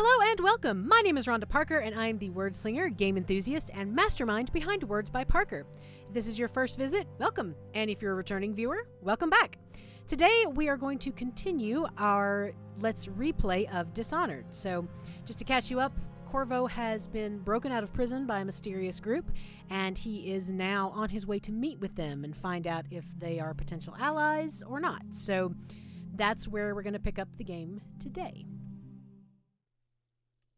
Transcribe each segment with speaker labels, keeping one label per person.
Speaker 1: Hello and welcome! My name is Rhonda Parker and I am the word slinger, game enthusiast, and mastermind behind Words by Parker. If this is your first visit, welcome. And if you're a returning viewer, welcome back. Today we are going to continue our Let's Replay of Dishonored. So, just to catch you up, Corvo has been broken out of prison by a mysterious group, and he is now on his way to meet with them and find out if they are potential allies or not. So, that's where we're going to pick up the game today.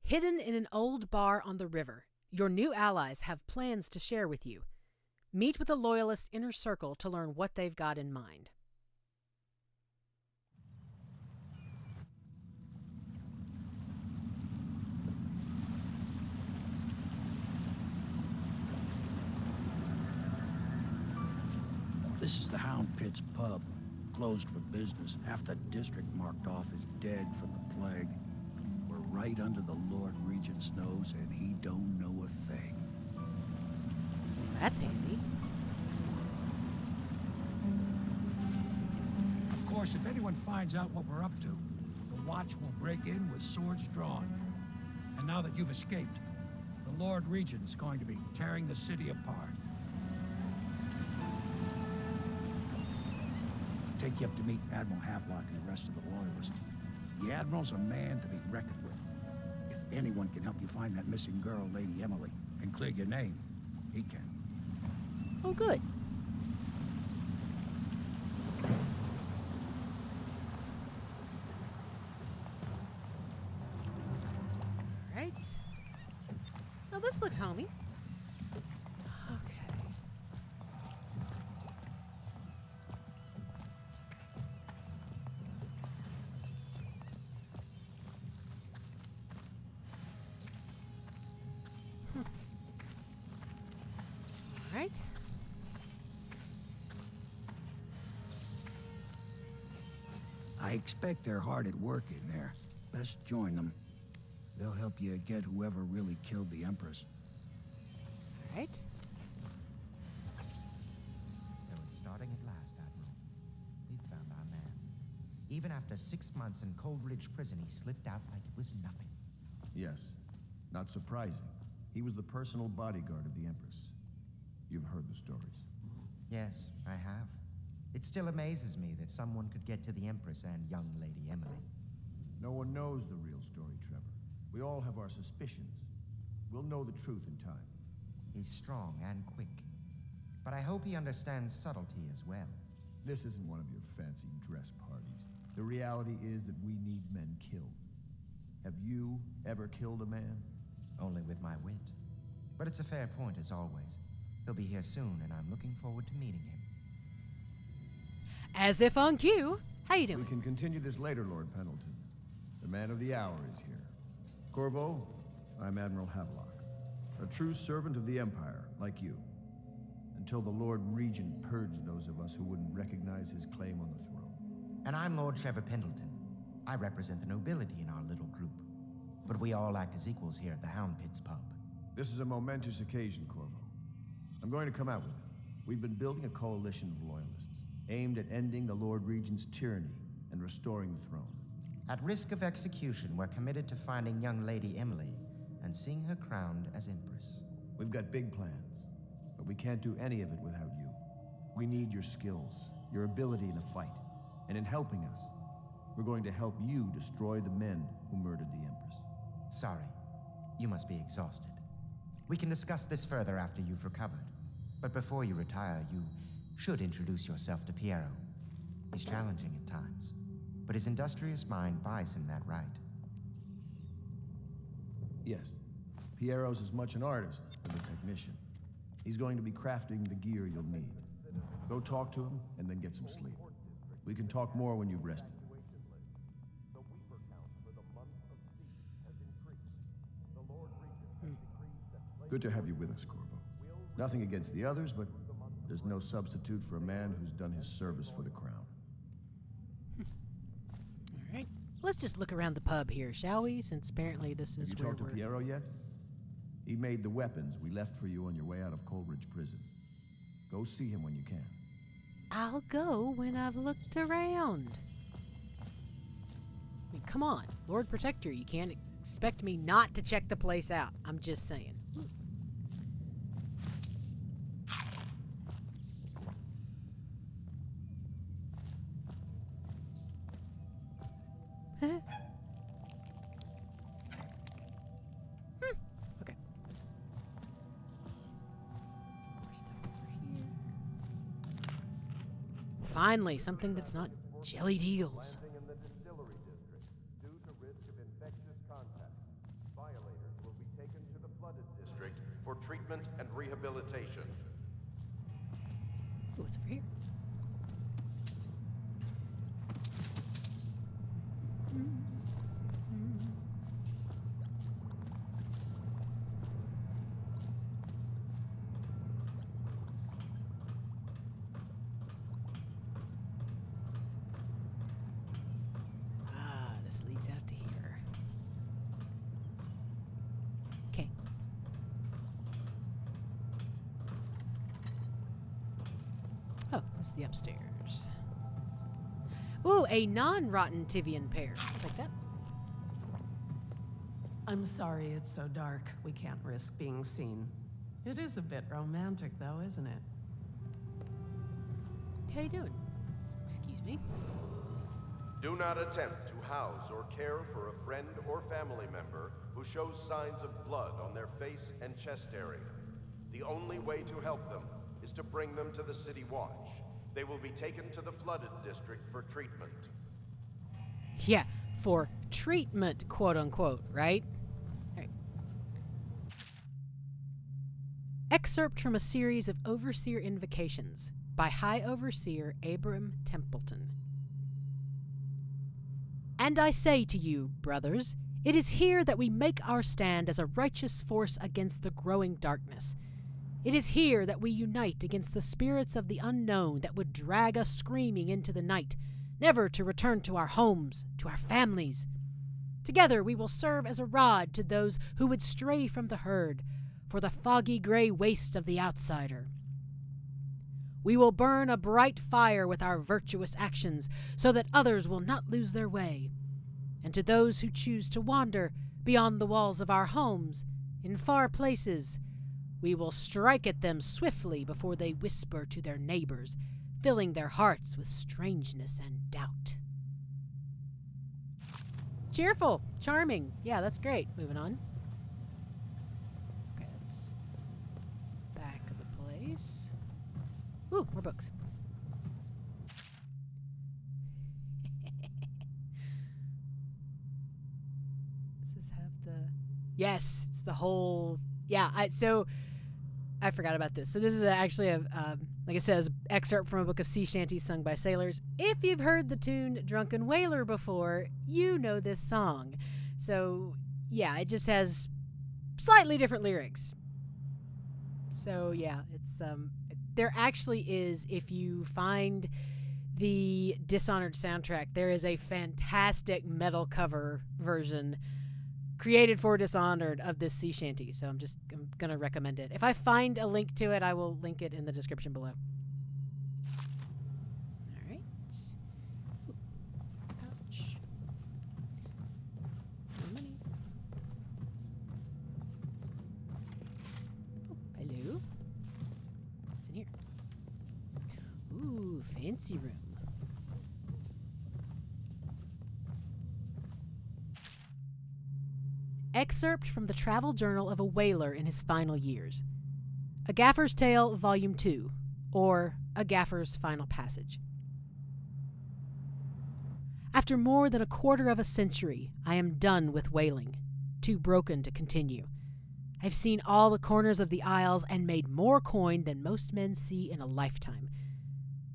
Speaker 1: Hidden in an old bar on the river, your new allies have plans to share with you. Meet with the Loyalist inner circle to learn what they've got in mind.
Speaker 2: This is the Hound Pits Pub, closed for business. Half the district marked off as dead from the plague. We're right under the Lord Regent's nose, and he don't know a thing.
Speaker 1: That's handy.
Speaker 2: Of course, if anyone finds out what we're up to, the Watch will break in with swords drawn. And now that you've escaped, the Lord Regent's going to be tearing the city apart. Take you up to meet Admiral Havelock and the rest of the Loyalists. The Admiral's a man to be reckoned with. If anyone can help you find that missing girl, Lady Emily, and clear your name, he can.
Speaker 1: Oh, good. All right. Now this looks homey. Okay. All right.
Speaker 2: I expect they're hard at work in there. Best join them. They'll help you get whoever really killed the Empress.
Speaker 1: All right.
Speaker 3: So it's starting at last, Admiral. We've found our man. Even after 6 months in Coldridge Prison, he slipped out like it was nothing.
Speaker 4: Yes. Not surprising. He was the personal bodyguard of the Empress. You've heard the stories.
Speaker 3: Yes, I have. It still amazes me that someone could get to the Empress and young Lady Emily.
Speaker 4: No one knows the real story, Trevor. We all have our suspicions. We'll know the truth in time.
Speaker 3: He's strong and quick. But I hope he understands subtlety as well.
Speaker 4: This isn't one of your fancy dress parties. The reality is that we need men killed. Have you ever killed a man?
Speaker 3: Only with my wit. But it's a fair point as always. He'll be here soon, and I'm looking forward to meeting him.
Speaker 1: As if on cue. How you doing?
Speaker 4: We can continue this later, Lord Pendleton. The man of the hour is here. Corvo, I'm Admiral Havelock. A true servant of the Empire, like you. Until the Lord Regent purged those of us who wouldn't recognize his claim on the throne.
Speaker 3: And I'm Lord Trevor Pendleton. I represent the nobility in our little group. But we all act as equals here at the Hound Pits Pub.
Speaker 4: This is a momentous occasion, Corvo. I'm going to come out with it. We've been building a coalition of loyalists, aimed at ending the Lord Regent's tyranny and restoring the throne.
Speaker 3: At risk of execution, we're committed to finding young Lady Emily and seeing her crowned as Empress.
Speaker 4: We've got big plans, but we can't do any of it without you. We need your skills, your ability in a fight, and in helping us, we're going to help you destroy the men who murdered the Empress.
Speaker 3: Sorry, you must be exhausted. We can discuss this further after you've recovered. But before you retire, you should introduce yourself to Piero. He's challenging at times, but his industrious mind buys him that right.
Speaker 4: Yes, Piero's as much an artist as a technician. He's going to be crafting the gear you'll need. Go talk to him, and then get some sleep. We can talk more when you've rested. Good to have you with us, Corvo. Nothing against the others, but there's no substitute for a man who's done his service for the crown.
Speaker 1: All right. Let's just look around the pub here, shall we? Since apparently this is
Speaker 4: Have you
Speaker 1: where
Speaker 4: talked to Piero yet? He made the weapons we left for you on your way out of Coldridge Prison. Go see him when you can.
Speaker 1: I'll go when I've looked around. I mean, come on. Lord Protector, you can't expect me not to check the place out. I'm just saying. Okay. More stuff over here. Finally, something that's not jellied eagles.
Speaker 5: Landing in the distillery district. Due to risk of infectious contact, violators will be taken to the flooded district for treatment and rehabilitation.
Speaker 1: Ooh, what's over here? This leads out to here. Okay. Oh, this is the upstairs. Ooh, a non-rotten Tivian pear. I'll take that.
Speaker 6: I'm sorry it's so dark. We can't risk being seen. It is a bit romantic, though, isn't it?
Speaker 1: How you doing? Excuse me.
Speaker 5: Do not attempt to house or care for a friend or family member who shows signs of blood on their face and chest area. The only way to help them is to bring them to the City Watch. They will be taken to the flooded district for treatment.
Speaker 1: Yeah, for treatment, quote unquote, right? All right. Excerpt from a series of Overseer Invocations by High Overseer Abram Templeton. And I say to you, brothers, it is here that we make our stand as a righteous force against the growing darkness. It is here that we unite against the spirits of the unknown that would drag us screaming into the night, never to return to our homes, to our families. Together we will serve as a rod to those who would stray from the herd, for the foggy gray wastes of the outsider. We will burn a bright fire with our virtuous actions, so that others will not lose their way. And to those who choose to wander beyond the walls of our homes, in far places, we will strike at them swiftly before they whisper to their neighbors, filling their hearts with strangeness and doubt. Cheerful, charming. Yeah, that's great. Moving on. Okay, that's back of the place. Ooh, more books. Does this have the... Yes, it's the whole... Yeah, I forgot about this. So this is actually a, like it says, excerpt from a book of sea shanties sung by sailors. If you've heard the tune Drunken Whaler before, you know this song. So, yeah, it just has slightly different lyrics. So, yeah, it's... There actually is, if you find the Dishonored soundtrack, there is a fantastic metal cover version created for Dishonored of this sea shanty. So I'm going to recommend it. If I find a link to it, I will link it in the description below. All right. Ouch. More money. Oh, hello. What's in here? Ooh, fancy room. Excerpt from the travel journal of a whaler in his final years. A Gaffer's Tale, Volume 2, or A Gaffer's Final Passage. After more than a quarter of a century, I am done with whaling, too broken to continue. I've seen all the corners of the isles and made more coin than most men see in a lifetime.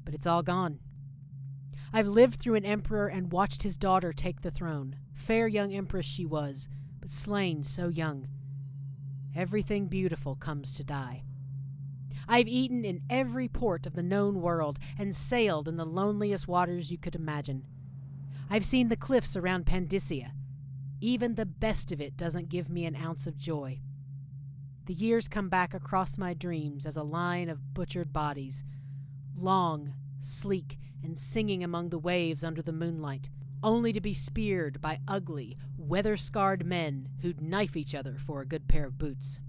Speaker 1: But it's all gone. I've lived through an emperor and watched his daughter take the throne. Fair young empress she was, but slain so young. Everything beautiful comes to die. I've eaten in every port of the known world and sailed in the loneliest waters you could imagine. I've seen the cliffs around Pandysia. Even the best of it doesn't give me an ounce of joy. The years come back across my dreams as a line of butchered bodies, long, sleek, and singing among the waves under the moonlight, only to be speared by ugly, weather-scarred men who'd knife each other for a good pair of boots.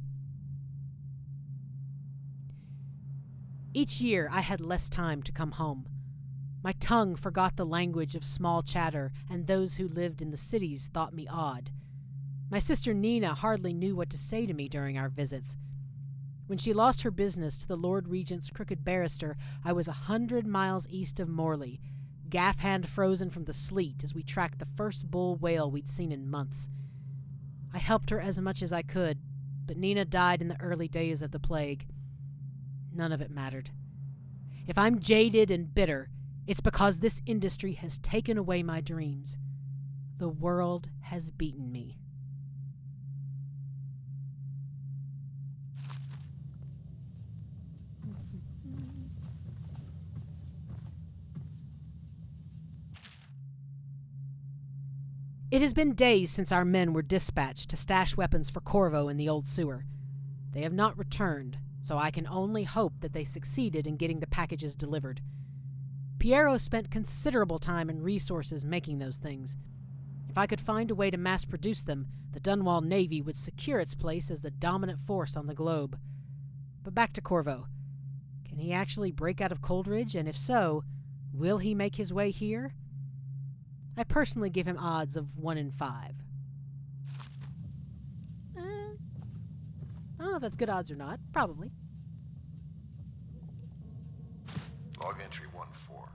Speaker 1: Each year I had less time to come home. My tongue forgot the language of small chatter, and those who lived in the cities thought me odd. My sister Nina hardly knew what to say to me during our visits. When she lost her business to the Lord Regent's crooked barrister, I was 100 miles east of Morley, gaff hand frozen from the sleet as we tracked the first bull whale we'd seen in months. I helped her as much as I could, but Nina died in the early days of the plague. None of it mattered. If I'm jaded and bitter, it's because this industry has taken away my dreams. The world has beaten me. It has been days since our men were dispatched to stash weapons for Corvo in the old sewer. They have not returned, so I can only hope that they succeeded in getting the packages delivered. Piero spent considerable time and resources making those things. If I could find a way to mass-produce them, the Dunwall Navy would secure its place as the dominant force on the globe. But back to Corvo. Can he actually break out of Coldridge, and if so, will he make his way here? I personally give him odds of 1 in 5. I don't know if that's good odds or not. Probably.
Speaker 7: Log entry 1-4.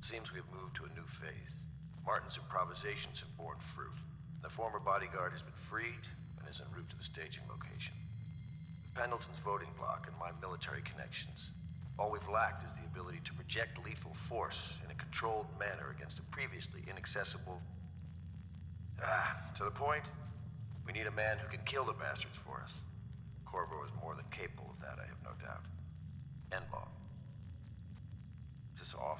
Speaker 7: It seems we have moved to a new phase. Martin's improvisations have borne fruit. The former bodyguard has been freed and is en route to the staging location. With Pendleton's voting bloc and my military connections, all we've lacked is the ability to project lethal force in a controlled manner against a previously inaccessible... to the point, we need a man who can kill the bastards for us. Corvo is more than capable of that, I have no doubt. N-bomb. Is this off?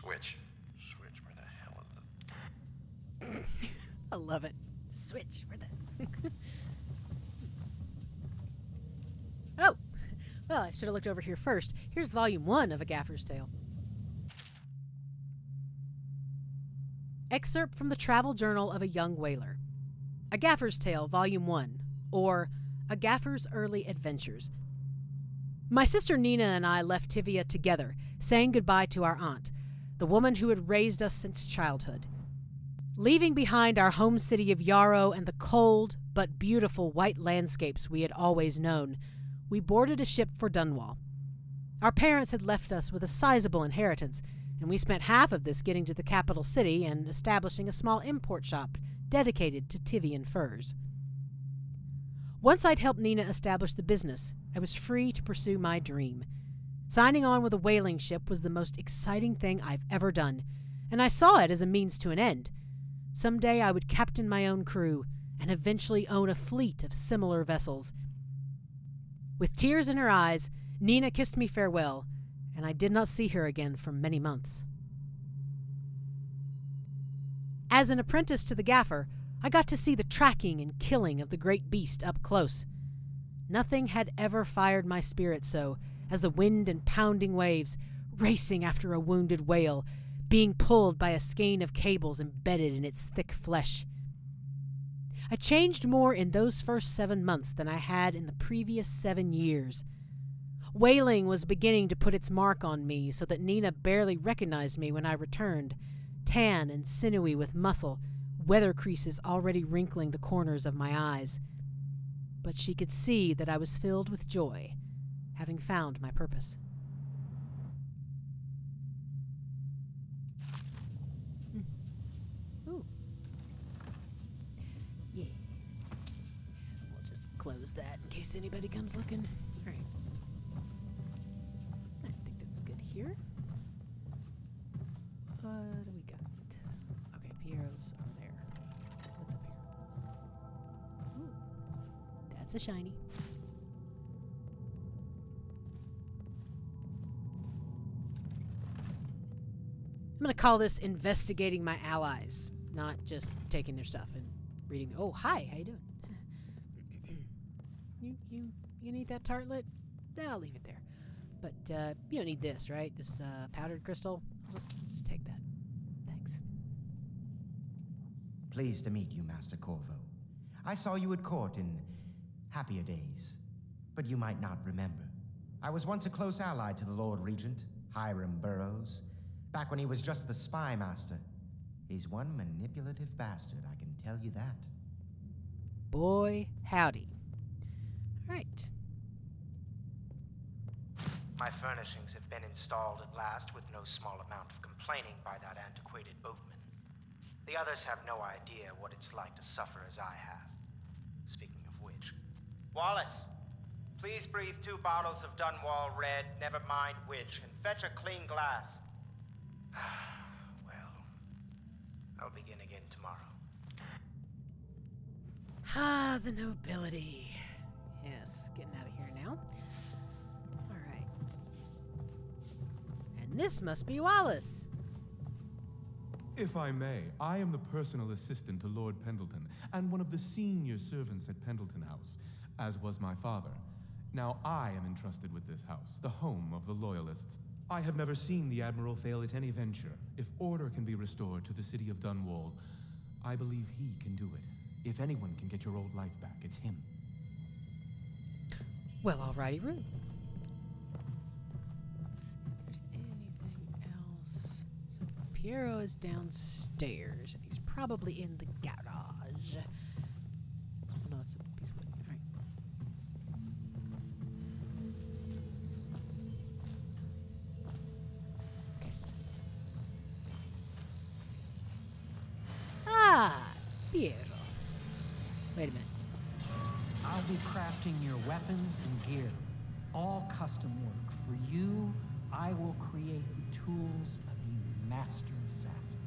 Speaker 7: Switch. Switch, where the hell is it?
Speaker 1: I love it. Switch. Where the... Oh! Well, I should have looked over here first. Here's volume 1 of A Gaffer's Tale. Excerpt from the Travel Journal of a Young Whaler. A Gaffer's Tale, volume 1, or A Gaffer's Early Adventures. My sister Nina and I left Tivia together, saying goodbye to our aunt, the woman who had raised us since childhood. Leaving behind our home city of Yarrow and the cold but beautiful white landscapes we had always known, we boarded a ship for Dunwall. Our parents had left us with a sizable inheritance, and we spent half of this getting to the capital city and establishing a small import shop dedicated to Tivian furs. Once I'd helped Nina establish the business, I was free to pursue my dream. Signing on with a whaling ship was the most exciting thing I've ever done, and I saw it as a means to an end. Someday I would captain my own crew and eventually own a fleet of similar vessels. With tears in her eyes, Nina kissed me farewell, and I did not see her again for many months. As an apprentice to the gaffer, I got to see the tracking and killing of the great beast up close. Nothing had ever fired my spirit so as the wind and pounding waves, racing after a wounded whale, being pulled by a skein of cables embedded in its thick flesh. I changed more in those first 7 months than I had in the previous 7 years. Whaling was beginning to put its mark on me so that Nina barely recognized me when I returned, tan and sinewy with muscle, weather creases already wrinkling the corners of my eyes. But she could see that I was filled with joy, having found my purpose. Ooh. Yes. We'll just close that in case anybody comes looking. All right. I think that's good here. What do we got? Okay, Piero's over there. What's up here? Ooh. That's a shiny. I'm going to call this investigating my allies, not just taking their stuff and reading. Oh, hi, how you doing? You need that tartlet? I'll leave it there. But you don't need this, right? This powdered crystal? I'll just take that. Thanks.
Speaker 3: Pleased to meet you, Master Corvo. I saw you at court in happier days, but you might not remember. I was once a close ally to the Lord Regent, Hiram Burroughs, back when he was just the spy master. He's one manipulative bastard, I can tell you that.
Speaker 1: Boy, howdy. All right.
Speaker 8: My furnishings have been installed at last with no small amount of complaining by that antiquated boatman. The others have no idea what it's like to suffer as I have. Speaking of which... Wallace, please breathe 2 bottles of Dunwall Red, never mind which, and fetch a clean glass. Well, I'll begin again tomorrow.
Speaker 1: Ah, the nobility. Yes, getting out of here now. All right. And this must be Wallace.
Speaker 9: If I may, I am the personal assistant to Lord Pendleton, and one of the senior servants at Pendleton House, as was my father. Now I am entrusted with this house, the home of the Loyalists. I have never seen the Admiral fail at any venture. If order can be restored to the city of Dunwall, I believe he can do it. If anyone can get your old life back, it's him.
Speaker 1: Well, alrighty, Roo. Let's see if there's anything else. So Piero is downstairs, and he's probably in the garage. Oh no, it's a piece of wood. All right. Ah, Piero. Wait a minute.
Speaker 10: I'll be crafting your weapons and gear. All custom work. For you, I will create the tools of a master assassin.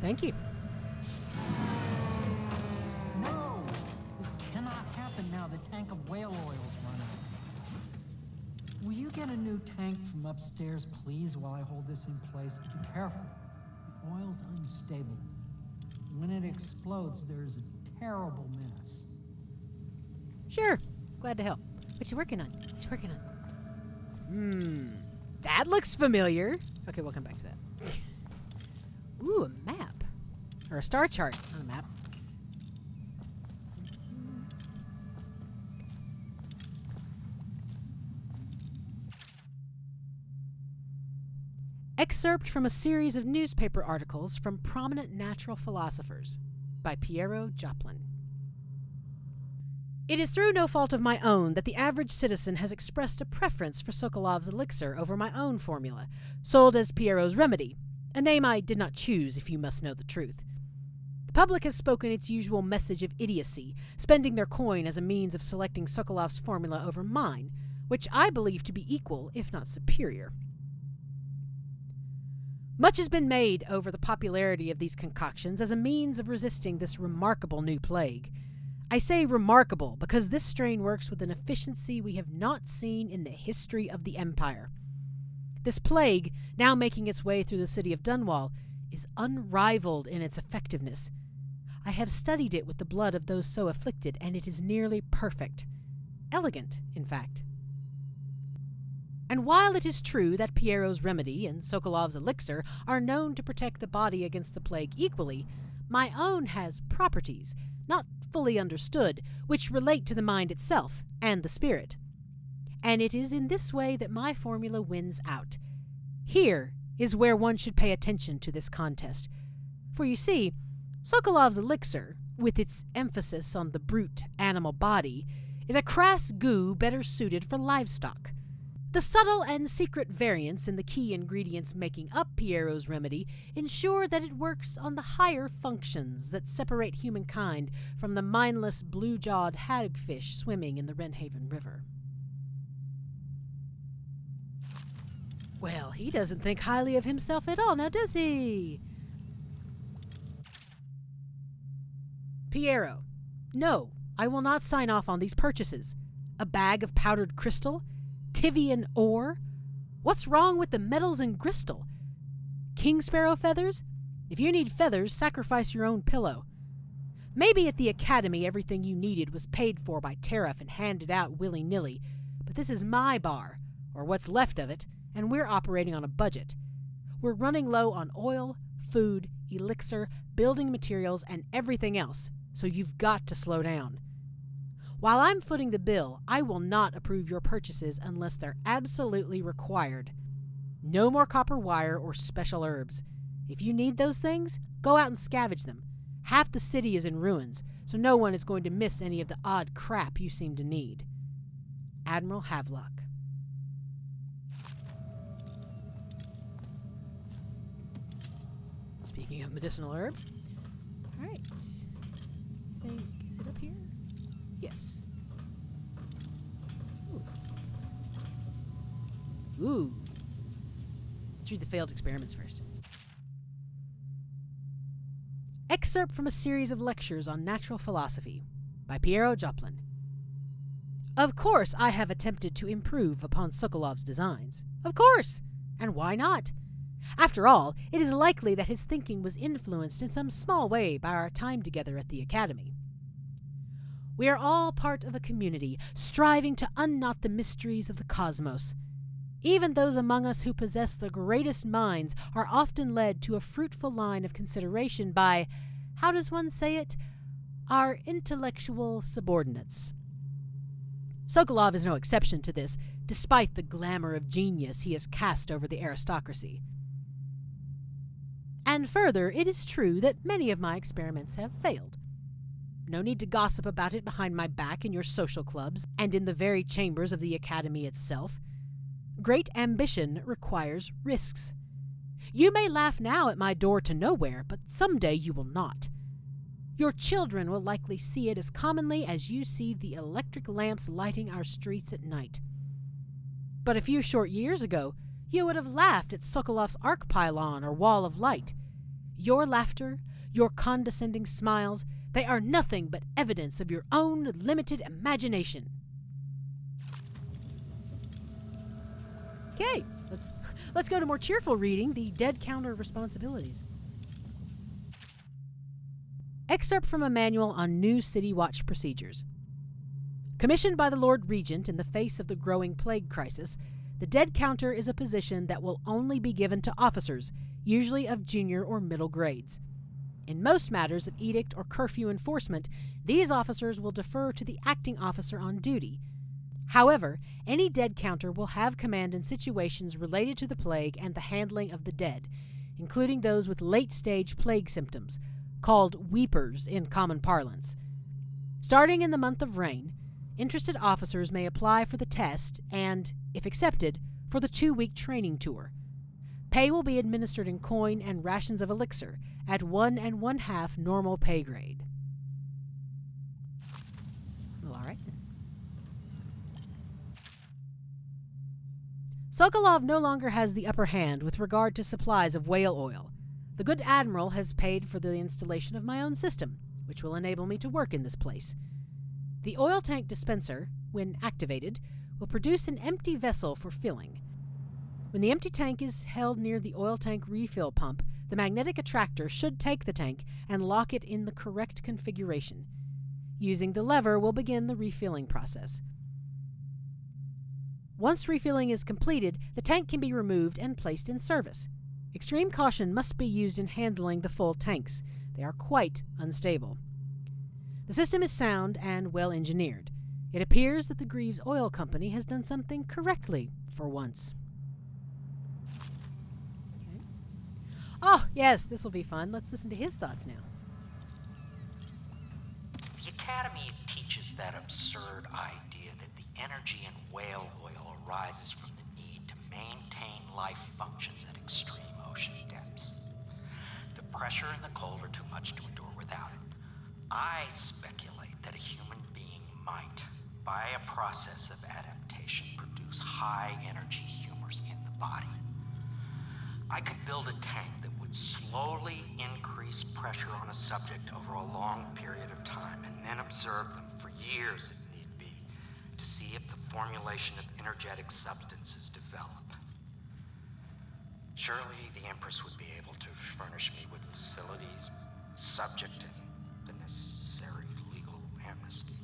Speaker 1: Thank you.
Speaker 10: No! This cannot happen now. The tank of whale oil's run out. Will you get a new tank from upstairs, please, while I hold this in place? Be careful. The oil's unstable. When it explodes, there's a terrible mess.
Speaker 1: Sure. Glad to help. What you working on? What you working on? That looks familiar. Okay, we'll come back to that. Ooh, a map. Or a star chart, not a map. Excerpt from a series of newspaper articles from prominent natural philosophers by Piero Joplin. It is through no fault of my own that the average citizen has expressed a preference for Sokolov's elixir over my own formula, sold as Piero's remedy, a name I did not choose if you must know the truth. The public has spoken its usual message of idiocy, spending their coin as a means of selecting Sokolov's formula over mine, which I believe to be equal, if not superior. Much has been made over the popularity of these concoctions as a means of resisting this remarkable new plague. I say remarkable because this strain works with an efficiency we have not seen in the history of the Empire. This plague, now making its way through the city of Dunwall, is unrivaled in its effectiveness. I have studied it with the blood of those so afflicted, and it is nearly perfect. Elegant, in fact. And while it is true that Piero's remedy and Sokolov's elixir are known to protect the body against the plague equally, my own has properties, not fully understood, which relate to the mind itself and the spirit. And it is in this way that my formula wins out. Here is where one should pay attention to this contest. For you see, Sokolov's elixir, with its emphasis on the brute animal body, is a crass goo better suited for livestock. The subtle and secret variants in the key ingredients making up Piero's remedy ensure that it works on the higher functions that separate humankind from the mindless blue-jawed hagfish swimming in the Wrenhaven River. Well, he doesn't think highly of himself at all, now does he? Piero, no, I will not sign off on these purchases. A bag of powdered crystal? Tivian ore? What's wrong with the metals and crystal? King sparrow feathers? If you need feathers, sacrifice your own pillow. Maybe at the academy everything you needed was paid for by tariff and handed out willy-nilly, but this is my bar, or what's left of it, and we're operating on a budget. We're running low on oil, food, elixir, building materials, and everything else, so you've got to slow down. While I'm footing the bill, I will not approve your purchases unless they're absolutely required. No more copper wire or special herbs. If you need those things, go out and scavenge them. Half the city is in ruins, so no one is going to miss any of the odd crap you seem to need. Admiral Havelock. Speaking of medicinal herbs. All right. Is it up here? Yes. Ooh. Let's read the failed experiments first. Excerpt from a series of lectures on natural philosophy by Piero Joplin. Of course, I have attempted to improve upon Sokolov's designs. Of course! And why not? After all, it is likely that his thinking was influenced in some small way by our time together at the Academy. We are all part of a community, striving to unknot the mysteries of the cosmos. Even those among us who possess the greatest minds are often led to a fruitful line of consideration by, how does one say it, our intellectual subordinates. Sokolov is no exception to this, despite the glamour of genius he has cast over the aristocracy. And further, it is true that many of my experiments have failed. No need to gossip about it behind my back in your social clubs and in the very chambers of the Academy itself. Great ambition requires risks. You may laugh now at my door to nowhere, but someday you will not. Your children will likely see it as commonly as you see the electric lamps lighting our streets at night. But a few short years ago, you would have laughed at Sokolov's arc pylon or wall of light. Your laughter, your condescending smiles, they are nothing but evidence of your own limited imagination. Okay, let's go to more cheerful reading, the Dead Counter Responsibilities. Excerpt from a manual on new City Watch procedures. Commissioned by the Lord Regent in the face of the growing plague crisis, the dead counter is a position that will only be given to officers, usually of junior or middle grades. In most matters of edict or curfew enforcement, these officers will defer to the acting officer on duty. However, any dead counter will have command in situations related to the plague and the handling of the dead, including those with late-stage plague symptoms, called weepers in common parlance. Starting in the month of rain, interested officers may apply for the test and, if accepted, for the 2-week training tour. Pay will be administered in coin and rations of elixir at 1 1/2 normal pay grade. Well, all right then. Sokolov no longer has the upper hand with regard to supplies of whale oil. The good admiral has paid for the installation of my own system, which will enable me to work in this place. The oil tank dispenser, when activated, will produce an empty vessel for filling. When the empty tank is held near the oil tank refill pump, the magnetic attractor should take the tank and lock it in the correct configuration. Using the lever will begin the refilling process. Once refilling is completed, the tank can be removed and placed in service. Extreme caution must be used in handling the full tanks. They are quite unstable. The system is sound and well engineered. It appears that the Greaves Oil Company has done something correctly for once. Okay. Oh, yes, this will be fun. Let's listen to his thoughts now.
Speaker 11: The Academy teaches that absurd idea that the energy in whale oil arises from the need to maintain life functions at extreme ocean depths. The pressure and the cold are too much to endure without it. I speculate that a human being might, by a process of adaptation, produce high-energy humors in the body. I could build a tank that would slowly increase pressure on a subject over a long period of time and then observe them for years if need be to see if the formulation of energetic substances develop. Surely the Empress would be able to furnish me with facilities subject to the necessary legal amnesty.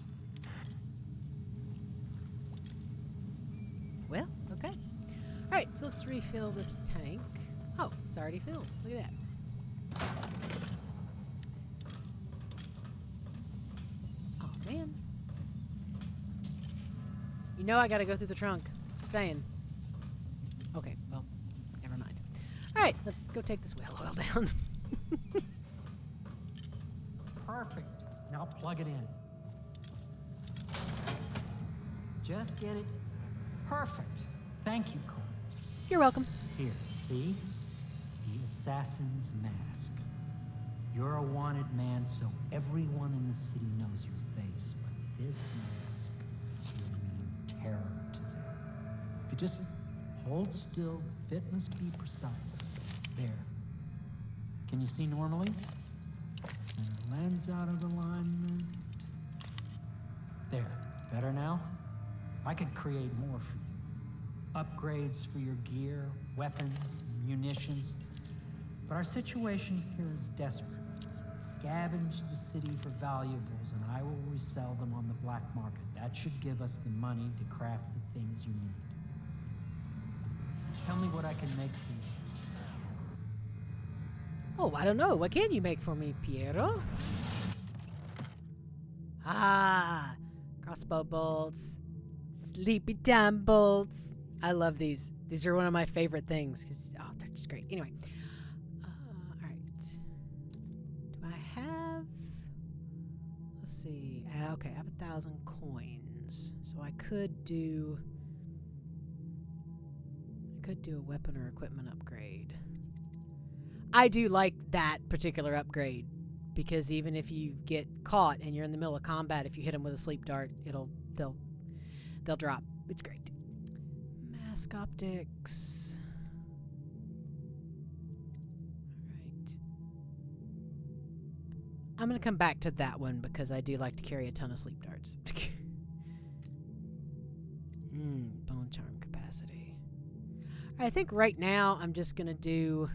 Speaker 1: Well, okay. All right, so let's refill this tank. Oh, it's already filled. Look at that. man. You know I gotta go through the trunk. Just saying. Okay, well, never mind. Alright, let's go take this whale oil down.
Speaker 10: Perfect. Now plug it in. Just get it. Perfect. Thank you, Cole.
Speaker 1: You're welcome.
Speaker 10: Here, see? The assassin's mask. You're a wanted man, so everyone in the city knows your face, but this mask will mean terror to them. If you just hold still, the fit must be precise. There. Can you see normally? Center lens out of alignment. There. Better now? I could create more for you. Upgrades for your gear, weapons, munitions. But our situation here is desperate. Scavenge the city for valuables, and I will resell them on the black market. That should give us the money to craft the things you need. Tell me what I can make for you.
Speaker 1: Oh, I don't know. What can you make for me, Piero? Ah, crossbow bolts, sleepy time bolts. I love these. These are one of my favorite things because they're just great. Anyway, all right. Do I have? Let's see. Okay, I have 1,000 coins, so I could do a weapon or equipment upgrade. I do like that particular upgrade because even if you get caught and you're in the middle of combat, if you hit them with a sleep dart, they'll drop. It's great. Mask optics. All right. I'm going to come back to that one because I do like to carry a ton of sleep darts. Bone charm capacity. I think right now I'm just going to do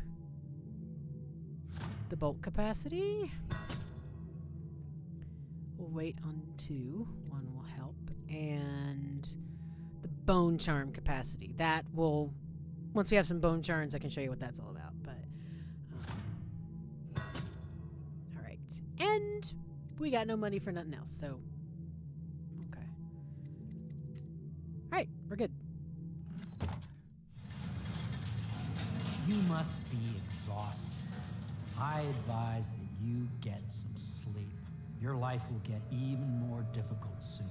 Speaker 1: the bolt capacity. We'll wait on 2. 1 will help. And the bone charm capacity. That will, once we have some bone charms, I can show you what that's all about. But all right. And we got no money for nothing else, so okay. All right, we're good.
Speaker 10: You must be exhausted. I advise that you get some sleep. Your life will get even more difficult soon.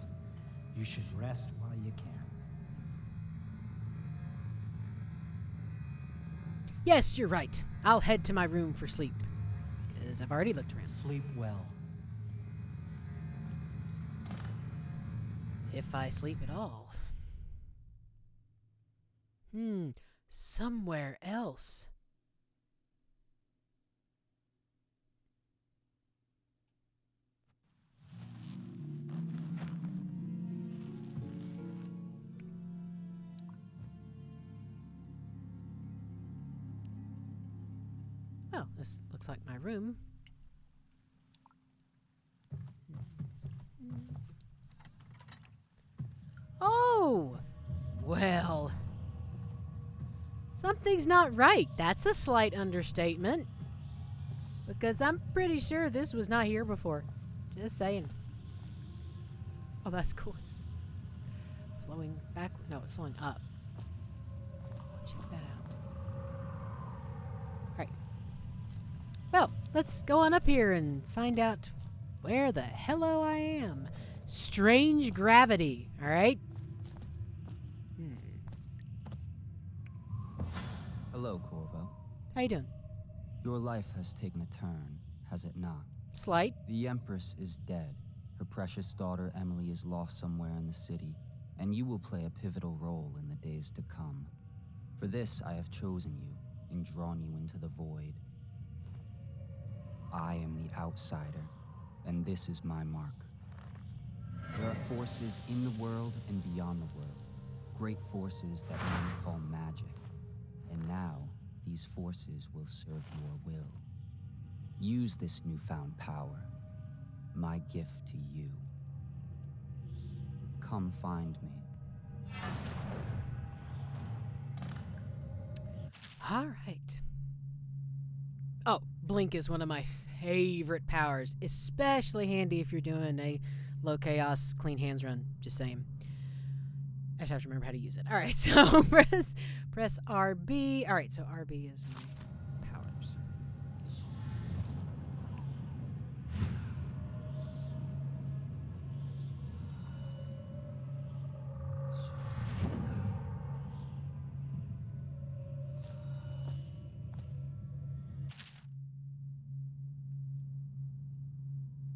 Speaker 10: You should rest while you can.
Speaker 1: Yes, you're right. I'll head to my room for sleep. Because I've already looked around.
Speaker 10: Sleep well.
Speaker 1: If I sleep at all. Somewhere else. Well, this looks like my room. Oh! Well, something's not right. That's a slight understatement. Because I'm pretty sure this was not here before. Just saying. Oh, that's cool. It's flowing back. No, it's flowing up. Oh, check that out. All right. Well, let's go on up here and find out where the hello I am. Strange gravity. All right.
Speaker 12: Hello, Corvo.
Speaker 1: How you doing?
Speaker 12: Your life has taken a turn, has it not?
Speaker 1: Slight.
Speaker 12: The Empress is dead. Her precious daughter Emily is lost somewhere in the city, and you will play a pivotal role in the days to come. For this, I have chosen you and drawn you into the void. I am the outsider, and this is my mark. There are forces in the world and beyond the world, great forces that men call magic. And now, these forces will serve your will. Use this newfound power, my gift to you. Come find me.
Speaker 1: All right. Oh, blink is one of my favorite powers, especially handy if you're doing a Low chaos, clean hands run. Just saying. I just have to remember how to use it. All right, so press RB. All right, so RB is my powers.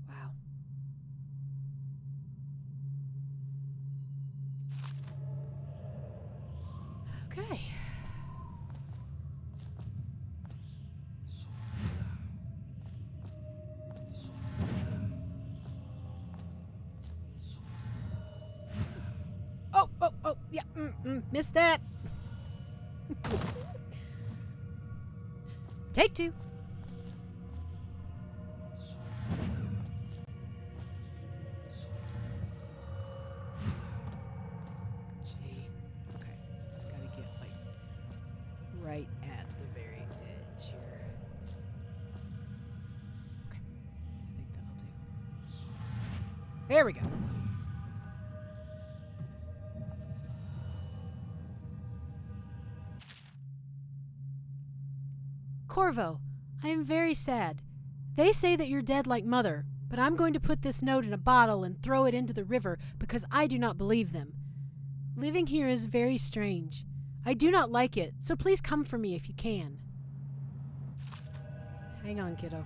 Speaker 1: Wow. Okay. Oh, yeah, missed that. Take two. Gee. Okay, so I've got to get like right at the very edge here. Okay, I think that'll do. There we go. Corvo, I am very sad. They say that you're dead like Mother, but I'm going to put this note in a bottle and throw it into the river because I do not believe them. Living here is very strange. I do not like it, so please come for me if you can. Hang on, kiddo.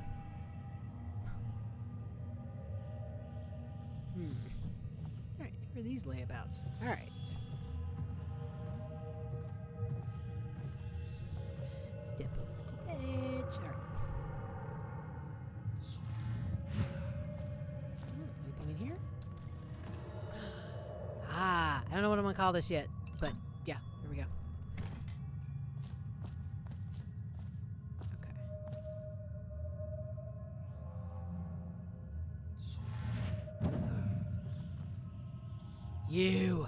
Speaker 1: Alright, who are these layabouts? Alright. Step over to the edge. Alright. Anything in here? I don't know what I'm going to call this yet, but yeah, here we go. Okay. You.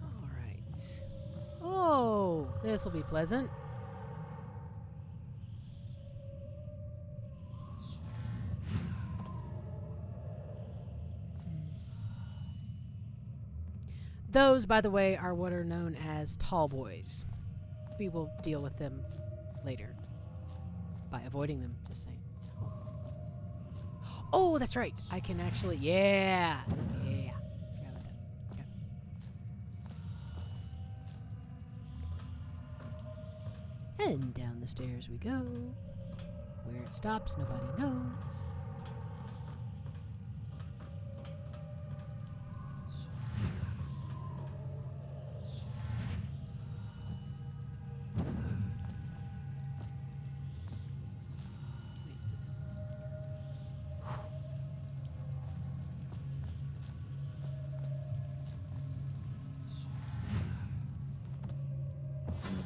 Speaker 1: All right. Oh, this will be pleasant. Those, by the way, are what are known as tall boys. We will deal with them later by avoiding them, just saying. Oh, that's right. I can actually, yeah. Forgot about that. Okay. And down the stairs we go. Where it stops, nobody knows.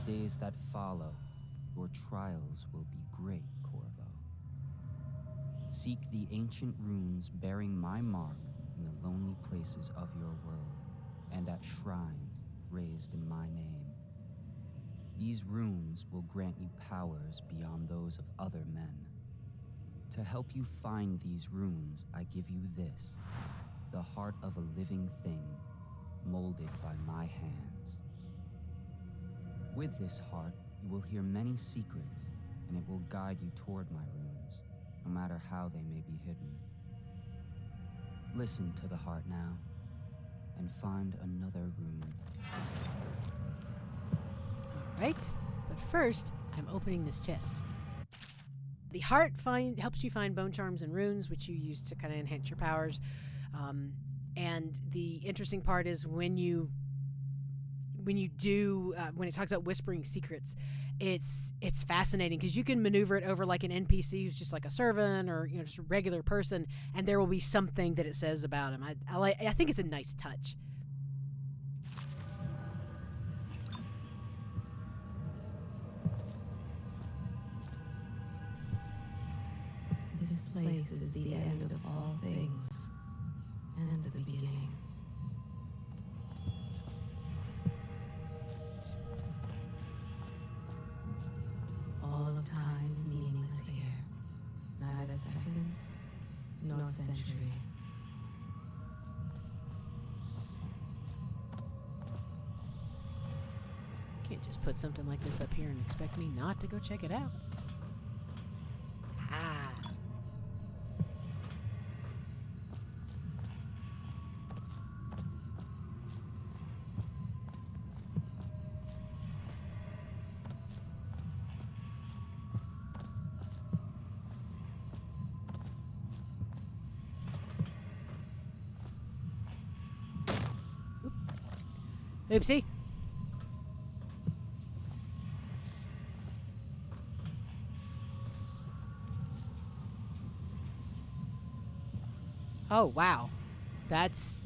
Speaker 12: Days that follow, your trials will be great, Corvo. Seek the ancient runes bearing my mark in the lonely places of your world, and at shrines raised in my name. These runes will grant you powers beyond those of other men. To help you find these runes, I give you this, the heart of a living thing, molded by my hands. With this heart, you will hear many secrets, and it will guide you toward my runes, no matter how they may be hidden. Listen to the heart now, and find another rune.
Speaker 1: All right, but first, I'm opening this chest. The heart helps you find bone charms and runes, which you use to kind of enhance your powers. And the interesting part is when it talks about whispering secrets, it's fascinating because you can maneuver it over like an NPC who's just like a servant or just a regular person, and there will be something that it says about him. I think it's a nice touch.
Speaker 6: This place is the end of all things, and the beginning. neither seconds nor centuries.
Speaker 1: Can't just put something like this up here and expect me not to go check it out. Ah. Oopsie. Oh, wow. That's...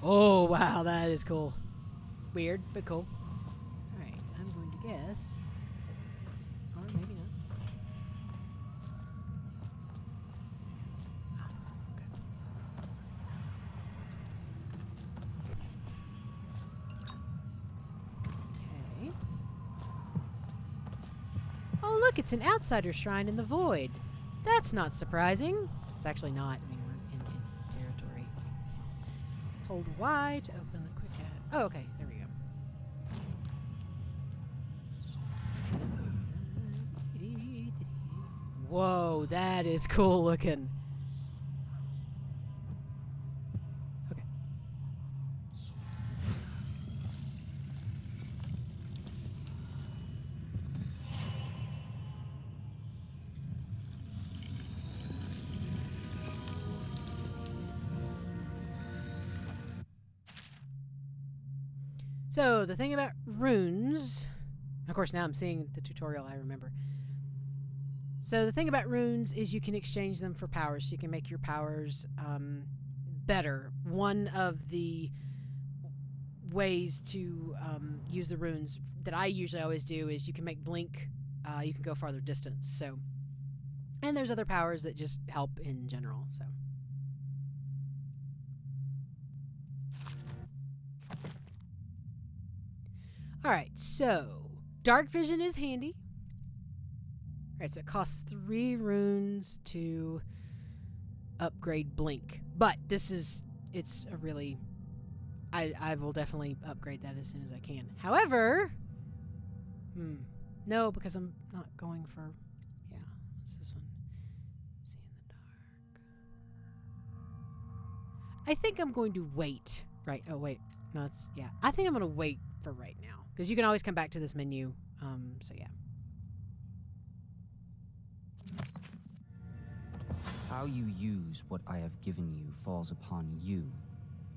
Speaker 1: Oh, wow, that is cool. Weird, but cool. Alright, I'm going to guess... Or maybe not. Ah, okay. Okay. Oh, look, it's an outsider shrine in the void. That's not surprising. It's actually not. I mean, we're in his territory. Hold Y to open the quick add. Oh, okay. There we go. Whoa, that is cool looking. Okay. So, the thing about runes... Of course, now I'm seeing the tutorial, I remember. So, the thing about runes is you can exchange them for powers. So, you can make your powers better. One of the ways to use the runes that I usually always do is you can make blink. You can go farther distance. So, and there's other powers that just help in general. So. Alright, so dark vision is handy. Alright, so it costs 3 runes to upgrade blink. But this is, it's a really, I will definitely upgrade that as soon as I can. However, no, because I'm not going for, yeah, what's this one? See in the dark. I think I'm going to wait. Right, oh wait, no, it's, yeah. I think I'm going to wait for right now. Because you can always come back to this menu, so yeah.
Speaker 12: How you use what I have given you falls upon you,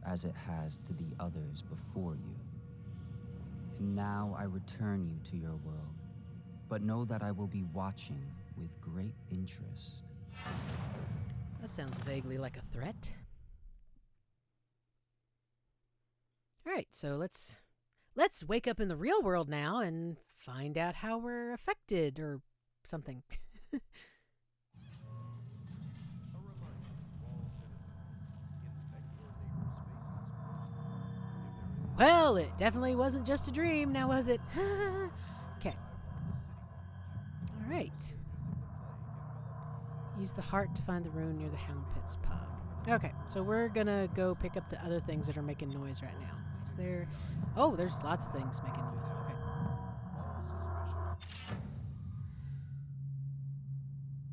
Speaker 12: as it has to the others before you. And now I return you to your world, but know that I will be watching with great interest.
Speaker 1: That sounds vaguely like a threat. Alright, so let's wake up in the real world now and find out how we're affected or something. Well, it definitely wasn't just a dream, now was it? Okay. Alright. Use the heart to find the rune near the Hound Pits Pub. Okay, so we're gonna go pick up the other things that are making noise right now. Is there... Oh, there's lots of things making noise. Okay.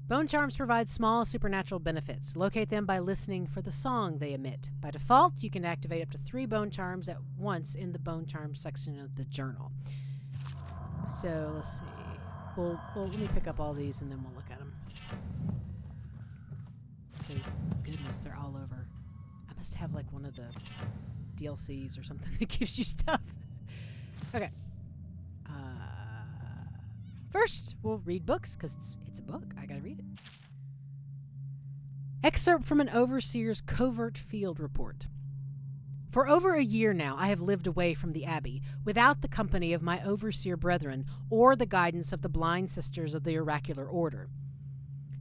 Speaker 1: Bone charms provide small supernatural benefits. Locate them by listening for the song they emit. By default, you can activate up to 3 bone charms at once in the bone charms section of the journal. So, let's see. Well, let me pick up all these and then we'll look at them. Please, goodness, they're all over. I must have like one of the DLCs or something that gives you stuff. Okay. First, we'll read books, because it's a book. I gotta read it. Excerpt from an overseer's covert field report. For over a year now, I have lived away from the Abbey, without the company of my overseer brethren, or the guidance of the blind sisters of the oracular order.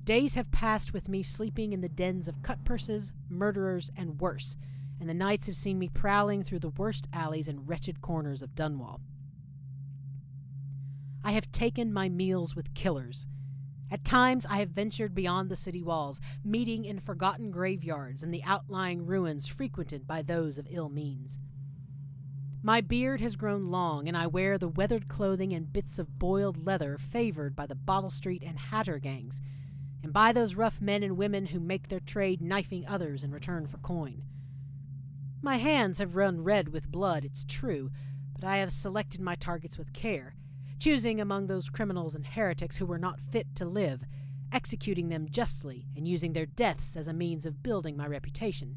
Speaker 1: Days have passed with me sleeping in the dens of cutpurses, murderers, and worse, and the nights have seen me prowling through the worst alleys and wretched corners of Dunwall. I have taken my meals with killers. At times I have ventured beyond the city walls, meeting in forgotten graveyards and the outlying ruins frequented by those of ill means. My beard has grown long, and I wear the weathered clothing and bits of boiled leather favored by the Bottle Street and Hatter gangs, and by those rough men and women who make their trade knifing others in return for coin. My hands have run red with blood, it's true, but I have selected my targets with care, choosing among those criminals and heretics who were not fit to live, executing them justly and using their deaths as a means of building my reputation.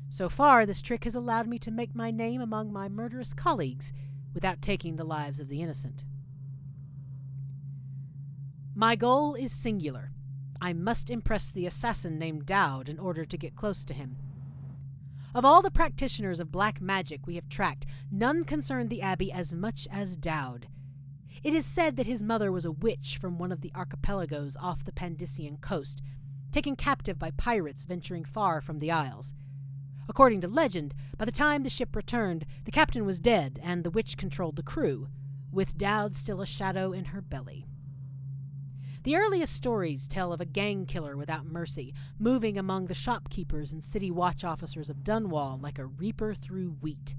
Speaker 1: So far, this trick has allowed me to make my name among my murderous colleagues without taking the lives of the innocent. My goal is singular. I must impress the assassin named Dowd in order to get close to him. Of all the practitioners of black magic we have tracked, none concerned the Abbey as much as Dowd. It is said that his mother was a witch from one of the archipelagos off the Pandician coast, taken captive by pirates venturing far from the Isles. According to legend, by the time the ship returned, the captain was dead and the witch controlled the crew, with Dowd still a shadow in her belly. The earliest stories tell of a gang killer without mercy, moving among the shopkeepers and city watch officers of Dunwall like a reaper through wheat.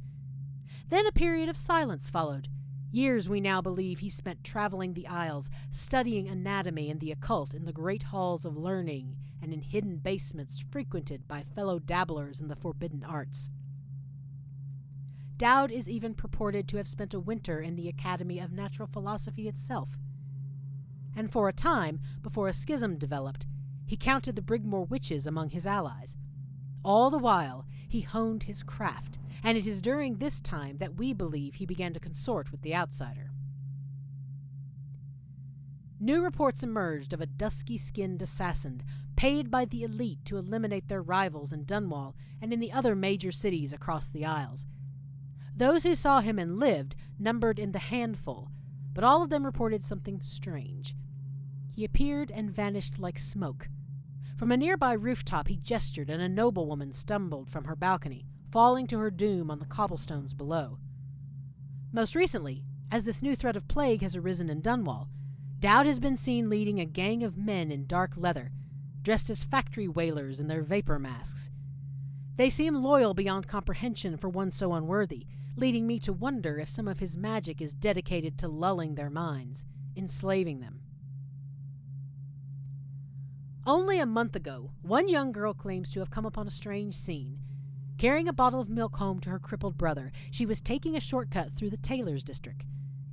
Speaker 1: Then a period of silence followed. Years we now believe he spent traveling the Isles, studying anatomy and the occult in the great halls of learning and in hidden basements frequented by fellow dabblers in the forbidden arts. Dowd is even purported to have spent a winter in the Academy of Natural Philosophy itself. And for a time, before a schism developed, he counted the Brigmore witches among his allies. All the while, he honed his craft, and it is during this time that we believe he began to consort with the outsider. New reports emerged of a dusky-skinned assassin paid by the elite to eliminate their rivals in Dunwall and in the other major cities across the Isles. Those who saw him and lived numbered in the handful, but all of them reported something strange. He appeared and vanished like smoke. From a nearby rooftop he gestured, and a noblewoman stumbled from her balcony, falling to her doom on the cobblestones below. Most recently, as this new threat of plague has arisen in Dunwall, Dowd has been seen leading a gang of men in dark leather, dressed as factory whalers in their vapor masks. They seem loyal beyond comprehension for one so unworthy, leading me to wonder if some of his magic is dedicated to lulling their minds, enslaving them. Only a month ago, one young girl claims to have come upon a strange scene. Carrying a bottle of milk home to her crippled brother, she was taking a shortcut through the tailor's district.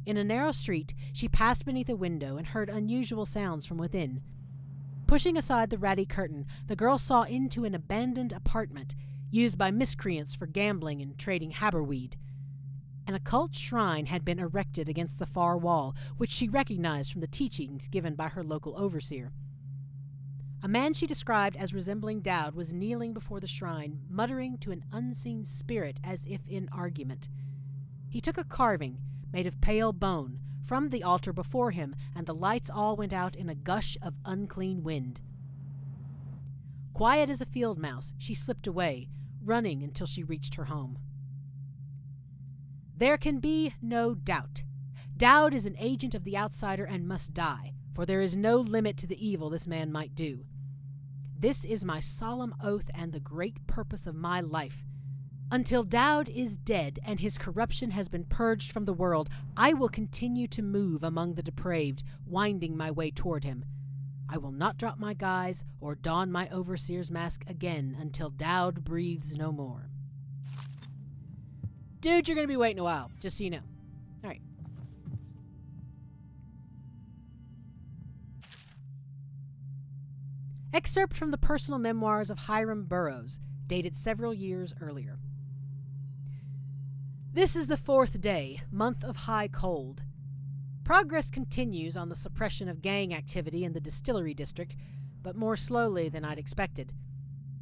Speaker 1: In a narrow street, she passed beneath a window and heard unusual sounds from within. Pushing aside the ratty curtain, the girl saw into an abandoned apartment, used by miscreants for gambling and trading haberweed. An occult shrine had been erected against the far wall, which she recognized from the teachings given by her local overseer. A man she described as resembling Dowd was kneeling before the shrine, muttering to an unseen spirit as if in argument. He took a carving, made of pale bone, from the altar before him, and the lights all went out in a gush of unclean wind. Quiet as a field mouse, she slipped away, running until she reached her home. There can be no doubt. Dowd is an agent of the outsider and must die, for there is no limit to the evil this man might do. This is my solemn oath and the great purpose of my life. Until Dowd is dead and his corruption has been purged from the world, I will continue to move among the depraved, winding my way toward him. I will not drop my guise or don my overseer's mask again until Dowd breathes no more. Dude, you're going to be waiting a while, just so you know. All right. Excerpt from the personal memoirs of Hiram Burroughs, dated several years earlier. This is the 4th day, month of high cold. Progress continues on the suppression of gang activity in the distillery district, but more slowly than I'd expected.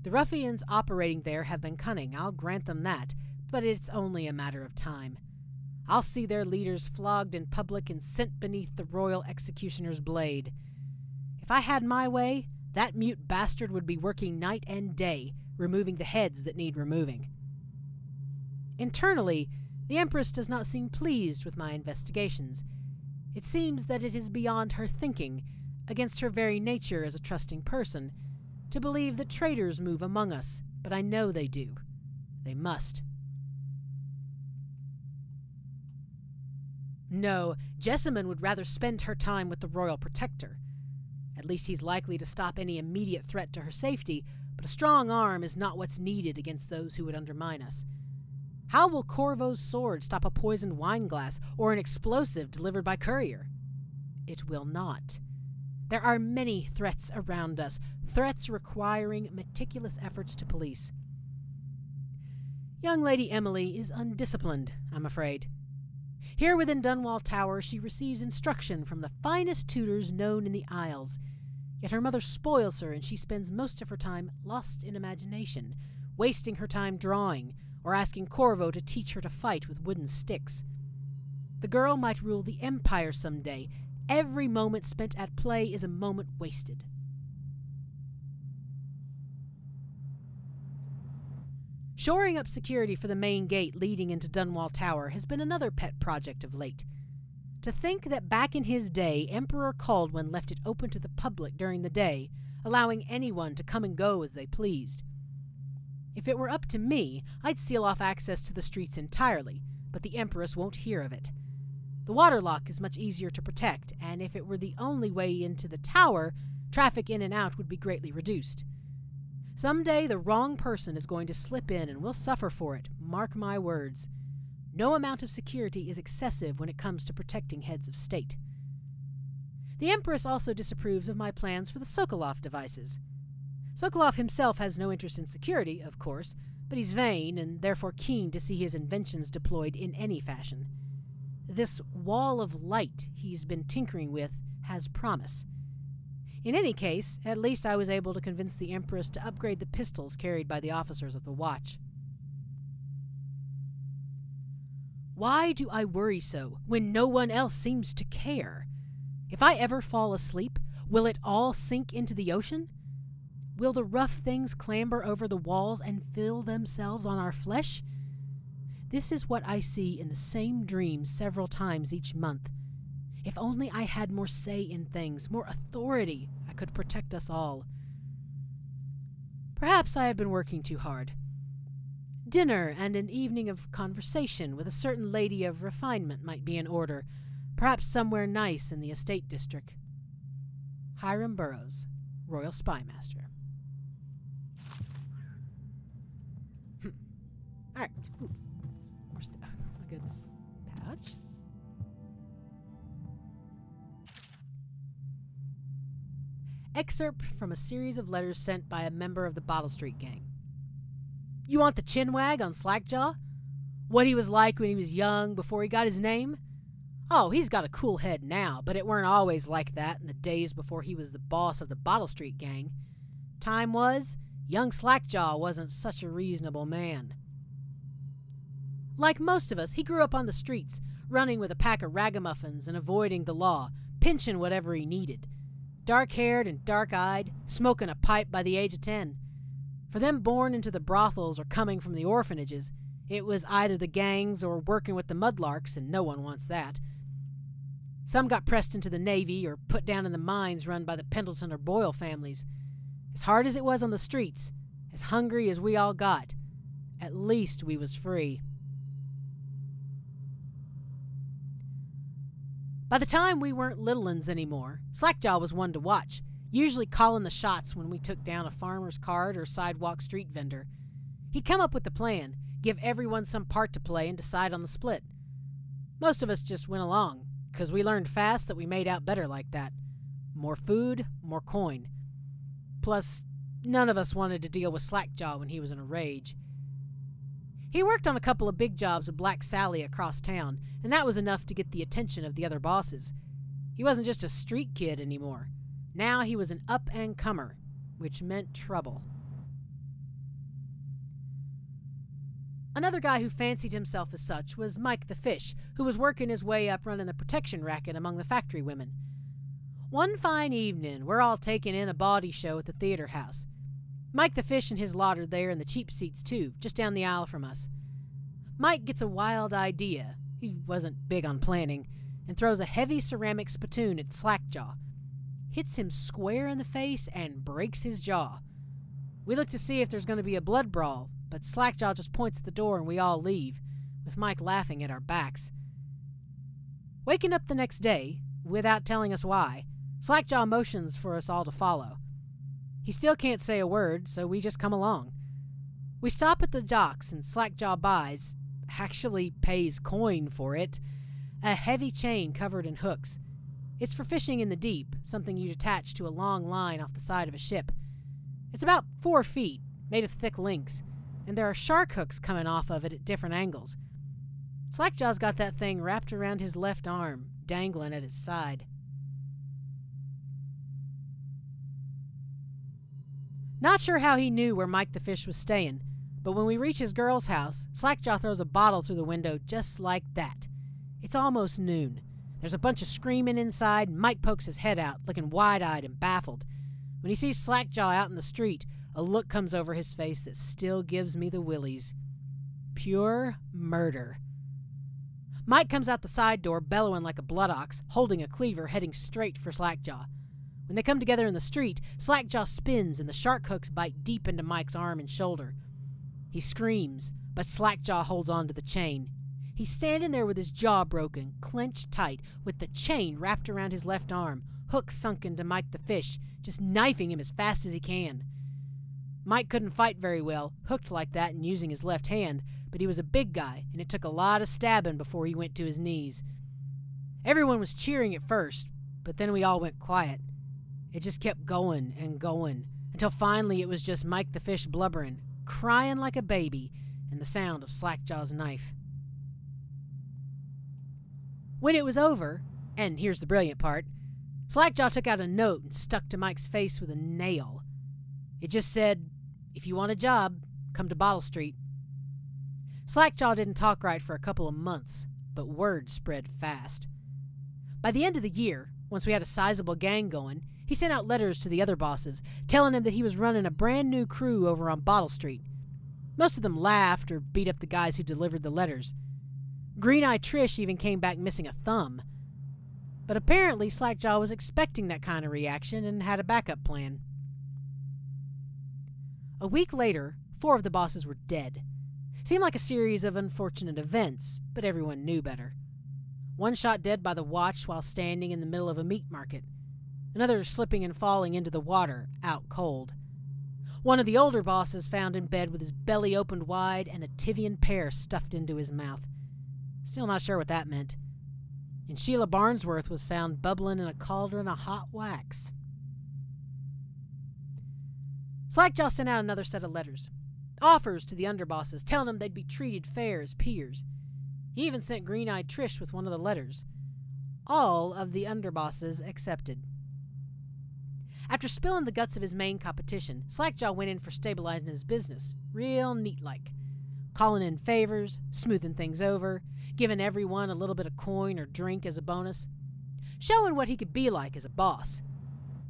Speaker 1: The ruffians operating there have been cunning, I'll grant them that, but it's only a matter of time. I'll see their leaders flogged in public and sent beneath the royal executioner's blade. If I had my way, that mute bastard would be working night and day, removing the heads that need removing. Internally, the Empress does not seem pleased with my investigations. It seems that it is beyond her thinking, against her very nature as a trusting person, to believe that traitors move among us, but I know they do. They must. No, Jessamine would rather spend her time with the royal protector. At least he's likely to stop any immediate threat to her safety, but a strong arm is not what's needed against those who would undermine us. How will Corvo's sword stop a poisoned wine glass or an explosive delivered by courier? It will not. There are many threats around us, threats requiring meticulous efforts to police. Young Lady Emily is undisciplined, I'm afraid. Here within Dunwall Tower, she receives instruction from the finest tutors known in the Isles. Yet her mother spoils her, and she spends most of her time lost in imagination, wasting her time drawing, or asking Corvo to teach her to fight with wooden sticks. The girl might rule the Empire someday. Every moment spent at play is a moment wasted. Shoring up security for the main gate leading into Dunwall Tower has been another pet project of late. To think that back in his day, Emperor Kaldwin left it open to the public during the day, allowing anyone to come and go as they pleased. If it were up to me, I'd seal off access to the streets entirely, but the Empress won't hear of it. The waterlock is much easier to protect, and if it were the only way into the tower, traffic in and out would be greatly reduced. Someday the wrong person is going to slip in and we'll suffer for it, mark my words. No amount of security is excessive when it comes to protecting heads of state. The Empress also disapproves of my plans for the Sokolov devices. Sokolov himself has no interest in security, of course, but he's vain and therefore keen to see his inventions deployed in any fashion. This wall of light he's been tinkering with has promise. In any case, at least I was able to convince the Empress to upgrade the pistols carried by the officers of the Watch. Why do I worry so when no one else seems to care? If I ever fall asleep, will it all sink into the ocean? Will the rough things clamber over the walls and fill themselves on our flesh? This is what I see in the same dream several times each month. If only I had more say in things, more authority, I could protect us all. Perhaps I have been working too hard. Dinner and an evening of conversation with a certain lady of refinement might be in order, perhaps somewhere nice in the estate district. Hiram Burrows, Royal Spy Master. All right. Ooh. More stuff. Oh my goodness. Pouch. Excerpt from a series of letters sent by a member of the Bottle Street Gang. You want the chinwag on Slackjaw? What he was like when he was young before he got his name? Oh, he's got a cool head now, but it weren't always like that in the days before he was the boss of the Bottle Street Gang. Time was, young Slackjaw wasn't such a reasonable man. Like most of us, he grew up on the streets, running with a pack of ragamuffins and avoiding the law, pinching whatever he needed. Dark-haired and dark-eyed, smoking a pipe by the age of 10. For them born into the brothels or coming from the orphanages, it was either the gangs or working with the mudlarks, and no one wants that. Some got pressed into the Navy or put down in the mines run by the Pendleton or Boyle families. As hard as it was on the streets, as hungry as we all got, at least we was free. By the time we weren't little uns anymore, Slackjaw was one to watch, usually calling the shots when we took down a farmer's cart or sidewalk street vendor. He'd come up with the plan, give everyone some part to play, and decide on the split. Most of us just went along, because we learned fast that we made out better like that. More food, more coin. Plus, none of us wanted to deal with Slackjaw when he was in a rage. He worked on a couple of big jobs with Black Sally across town, and that was enough to get the attention of the other bosses. He wasn't just a street kid anymore. Now he was an up-and-comer, which meant trouble. Another guy who fancied himself as such was Mike the Fish, who was working his way up running the protection racket among the factory women. One fine evening, we're all taking in a bawdy show at the theater house. Mike the Fish and his lot are there in the cheap seats too, just down the aisle from us. Mike gets a wild idea, he wasn't big on planning, and throws a heavy ceramic spittoon at Slackjaw. hits him square in the face and breaks his jaw. We look to see if there's going to be a blood brawl, but Slackjaw just points at the door and we all leave, with Mike laughing at our backs. Waking up the next day, without telling us why, Slackjaw motions for us all to follow. He still can't say a word, so we just come along. We stop at the docks and Slackjaw buys, actually pays coin for it, a heavy chain covered in hooks. It's for fishing in the deep, something you'd attach to a long line off the side of a ship. It's about 4 feet, made of thick links, and there are shark hooks coming off of it at different angles. Slackjaw's got that thing wrapped around his left arm, dangling at his side. Not sure how he knew where Mike the Fish was staying, but when we reach his girl's house, Slackjaw throws a bottle through the window just like that. It's almost noon. There's a bunch of screaming inside, and Mike pokes his head out, looking wide-eyed and baffled. When he sees Slackjaw out in the street, a look comes over his face that still gives me the willies. Pure murder. Mike comes out the side door, bellowing like a blood ox, holding a cleaver, heading straight for Slackjaw. When they come together in the street, Slackjaw spins and the shark hooks bite deep into Mike's arm and shoulder. He screams, but Slackjaw holds on to the chain. He's standing there with his jaw broken, clenched tight, with the chain wrapped around his left arm, hooks sunk into Mike the Fish, just knifing him as fast as he can. Mike couldn't fight very well, hooked like that and using his left hand, but he was a big guy, and it took a lot of stabbing before he went to his knees. Everyone was cheering at first, but then we all went quiet. It just kept going and going, until finally it was just Mike the Fish blubbering, crying like a baby, and the sound of Slackjaw's knife. When it was over, and here's the brilliant part, Slackjaw took out a note and stuck to Mike's face with a nail. It just said, "If you want a job, come to Bottle Street." Slackjaw didn't talk right for a couple of months, but word spread fast. By the end of the year, once we had a sizable gang going, he sent out letters to the other bosses, telling them that he was running a brand new crew over on Bottle Street. Most of them laughed or beat up the guys who delivered the letters. Green-Eye Trish even came back missing a thumb. But apparently Slackjaw was expecting that kind of reaction and had a backup plan. A week later, 4 of the bosses were dead. Seemed like a series of unfortunate events, but everyone knew better. One shot dead by the watch while standing in the middle of a meat market. Another slipping and falling into the water, out cold. One of the older bosses found in bed with his belly opened wide and a Tivian pear stuffed into his mouth. Still not sure what that meant. And Sheila Barnsworth was found bubbling in a cauldron of hot wax. Slackjaw sent out another set of letters. Offers to the underbosses, telling them they'd be treated fair as peers. He even sent Green-Eyed Trish with one of the letters. All of the underbosses accepted. After spilling the guts of his main competition, Slackjaw went in for stabilizing his business, real neat-like. Calling in favors, smoothing things over, giving everyone a little bit of coin or drink as a bonus. Showing what he could be like as a boss.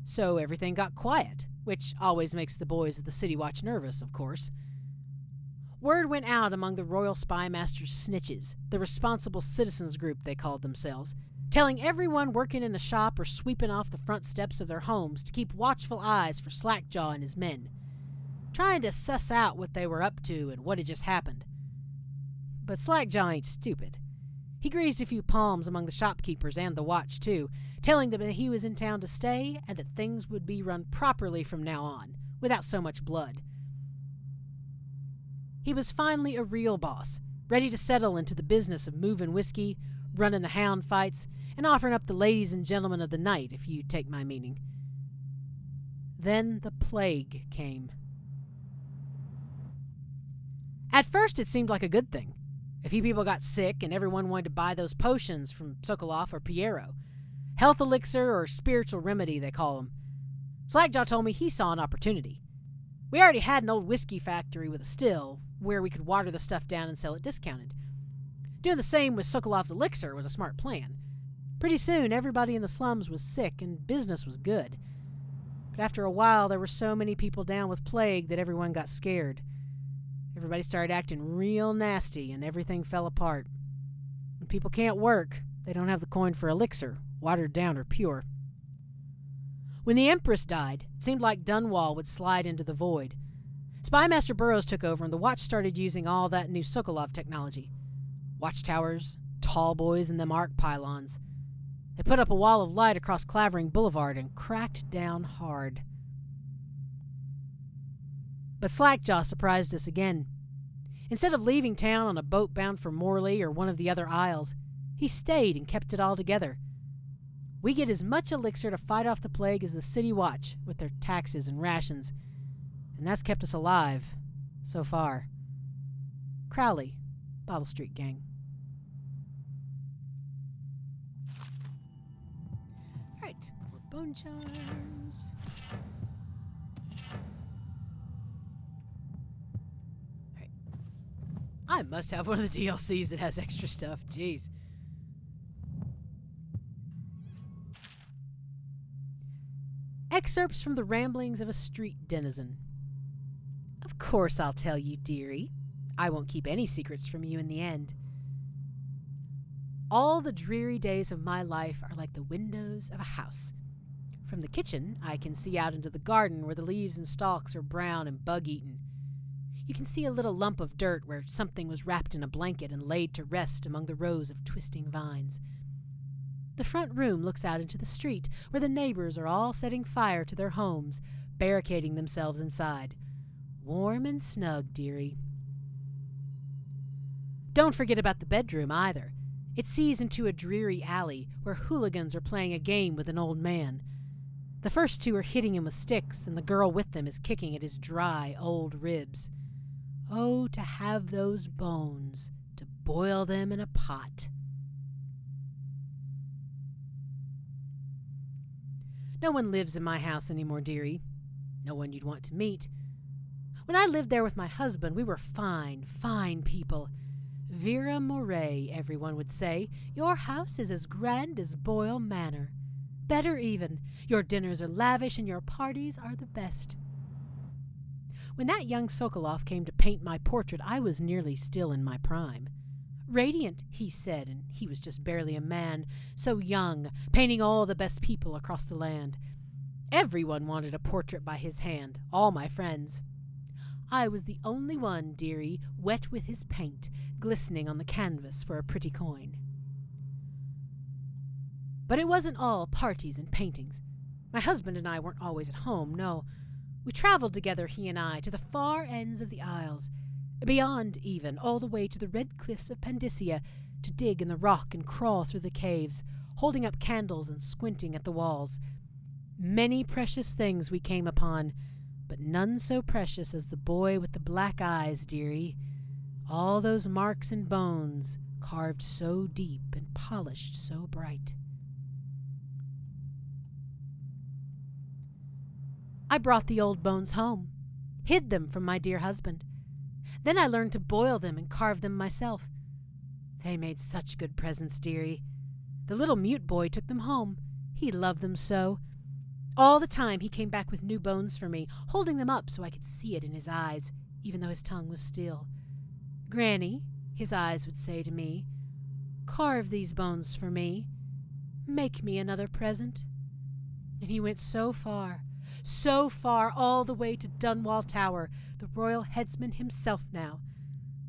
Speaker 1: So everything got quiet, which always makes the boys of the City Watch nervous, of course. Word went out among the Royal Spy Master's snitches, the responsible citizens group they called themselves, telling everyone working in a shop or sweeping off the front steps of their homes to keep watchful eyes for Slackjaw and his men, trying to suss out what they were up to and what had just happened. But Slackjaw ain't stupid. He greased a few palms among the shopkeepers and the watch, too, telling them that he was in town to stay and that things would be run properly from now on, without so much blood. He was finally a real boss, ready to settle into the business of moving whiskey, running the hound fights, and offering up the ladies and gentlemen of the night, if you take my meaning. Then the plague came. At first it seemed like a good thing. A few people got sick and everyone wanted to buy those potions from Sokolov or Piero. Health elixir or spiritual remedy, they call them. Slackjaw told me he saw an opportunity. We already had an old whiskey factory with a still, where we could water the stuff down and sell it discounted. Doing the same with Sokolov's elixir was a smart plan. Pretty soon, everybody in the slums was sick and business was good. But after a while, there were so many people down with plague that everyone got scared. Everybody started acting real nasty and everything fell apart. When people can't work, they don't have the coin for elixir, watered down or pure. When the Empress died, it seemed like Dunwall would slide into the void. Spymaster Burroughs took over and the Watch started using all that new Sokolov technology. Watchtowers, tall boys, and them arc pylons. They put up a wall of light across Clavering Boulevard and cracked down hard. But Slackjaw surprised us again. Instead of leaving town on a boat bound for Morley or one of the other isles, he stayed and kept it all together. We get as much elixir to fight off the plague as the City Watch with their taxes and rations, and that's kept us alive, so far. Crowley, Bottle Street Gang. Alright, more bone charms. Alright. I must have one of the DLCs that has extra stuff, jeez. Excerpts from the ramblings of a street denizen. Of course I'll tell you, dearie. I won't keep any secrets from you in the end. All the dreary days of my life are like the windows of a house. From the kitchen, I can see out into the garden where the leaves and stalks are brown and bug-eaten. You can see a little lump of dirt where something was wrapped in a blanket and laid to rest among the rows of twisting vines. The front room looks out into the street, where the neighbors are all setting fire to their homes, barricading themselves inside. Warm and snug, dearie. Don't forget about the bedroom, either. It sees into a dreary alley, where hooligans are playing a game with an old man. The first two are hitting him with sticks, and the girl with them is kicking at his dry, old ribs. Oh, to have those bones, to boil them in a pot. No one lives in my house anymore, dearie. No one you'd want to meet. When I lived there with my husband, we were fine, fine people. Vera Moray, everyone would say. Your house is as grand as Boyle Manor. Better even. Your dinners are lavish and your parties are the best. When that young Sokolov came to paint my portrait, I was nearly still in my prime. Radiant, he said, and he was just barely a man, so young, painting all the best people across the land. Everyone wanted a portrait by his hand, all my friends. I was the only one, dearie, wet with his paint, glistening on the canvas for a pretty coin. But it wasn't all parties and paintings. My husband and I weren't always at home, no. We traveled together, he and I, to the far ends of the Isles, beyond even, all the way to the red cliffs of Pandysia, to dig in the rock and crawl through the caves, holding up candles and squinting at the walls. Many precious things we came upon, but none so precious as the boy with the black eyes, dearie. All those marks and bones, carved so deep and polished so bright. I brought the old bones home, hid them from my dear husband. Then I learned to boil them and carve them myself. They made such good presents, dearie. The little mute boy took them home. He loved them so. All the time he came back with new bones for me, holding them up so I could see it in his eyes, even though his tongue was still. Granny, his eyes would say to me, carve these bones for me. Make me another present. And he went so far, all the way to Dunwall Tower, the royal headsman himself now,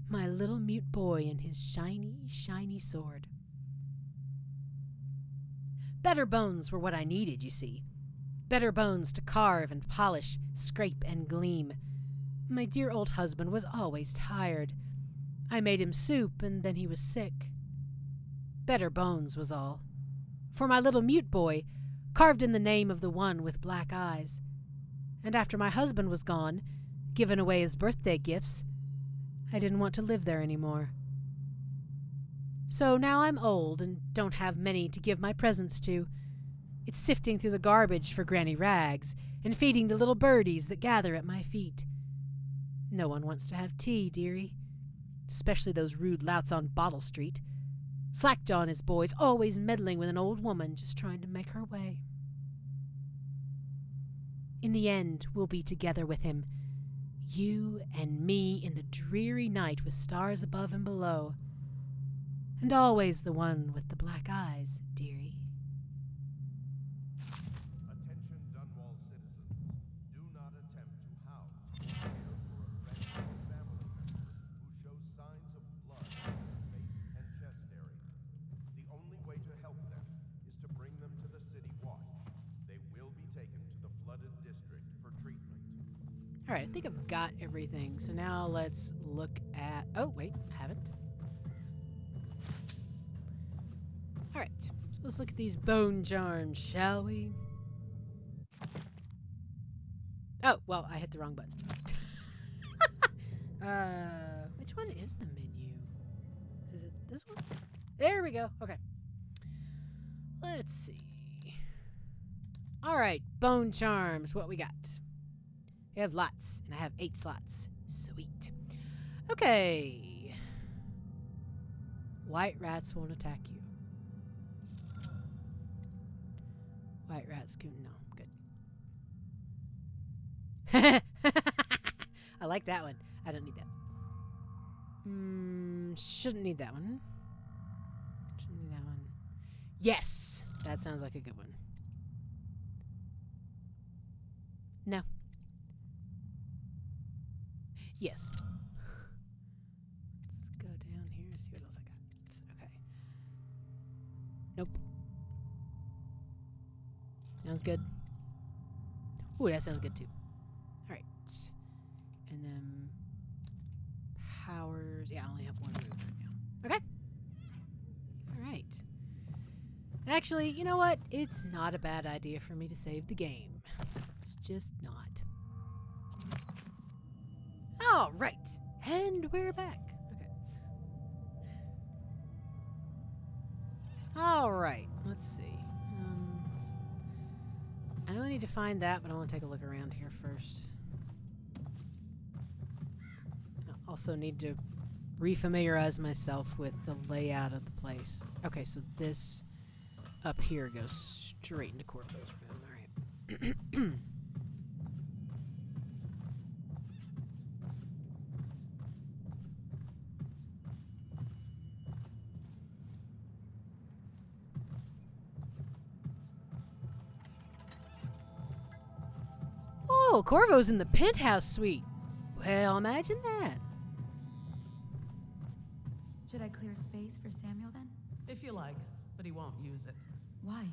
Speaker 1: my little mute boy and his shiny, shiny sword. Better bones were what I needed, you see. Better bones to carve and polish, scrape and gleam. My dear old husband was always tired. I made him soup, and then he was sick. Better bones was all. For my little mute boy, carved in the name of the one with black eyes. And after my husband was gone, given away as birthday gifts, I didn't want to live there anymore. So now I'm old and don't have many to give my presents to. It's sifting through the garbage for Granny Rags and feeding the little birdies that gather at my feet. No one wants to have tea, dearie, especially those rude louts on Bottle Street. Slackjaw and his boys always meddling with an old woman just trying to make her way. In the end, we'll be together with him, you and me in the dreary night with stars above and below, and always the one with the black eyes, dearie.
Speaker 5: Attention,
Speaker 1: Alright, I think I've got everything. So now let's look at... Oh, wait, I haven't. Alright, so let's look at these bone charms, shall we? Oh, well, I hit the wrong button. Which one is the menu? Is it this one? There we go. Okay. Let's see. Alright, bone charms. What we got? We have lots, and I have 8 slots. Sweet. Okay. White rats won't attack you. White rats can... No, good. I like that one. I don't need that. Shouldn't need that one. Shouldn't need that one. Yes! That sounds like a good one. No. Yes. Let's go down here and see what else I got. Okay. Nope. Sounds good. Ooh, that sounds good too. Alright. And then powers. Yeah, I only have one move right now. Okay. Alright. And actually, you know what? It's not a bad idea for me to save the game. It's just not. All right, and we're back. Okay. All right, let's see. I know I need to find that, but I want to take a look around here first. I also need to refamiliarize myself with the layout of the place. Okay, so this up here goes straight into Corvo's room. All right. Oh, Corvo's in the penthouse suite. Well, imagine that.
Speaker 13: Should I clear space for Samuel then?
Speaker 14: If you like, but he won't use it.
Speaker 13: Why?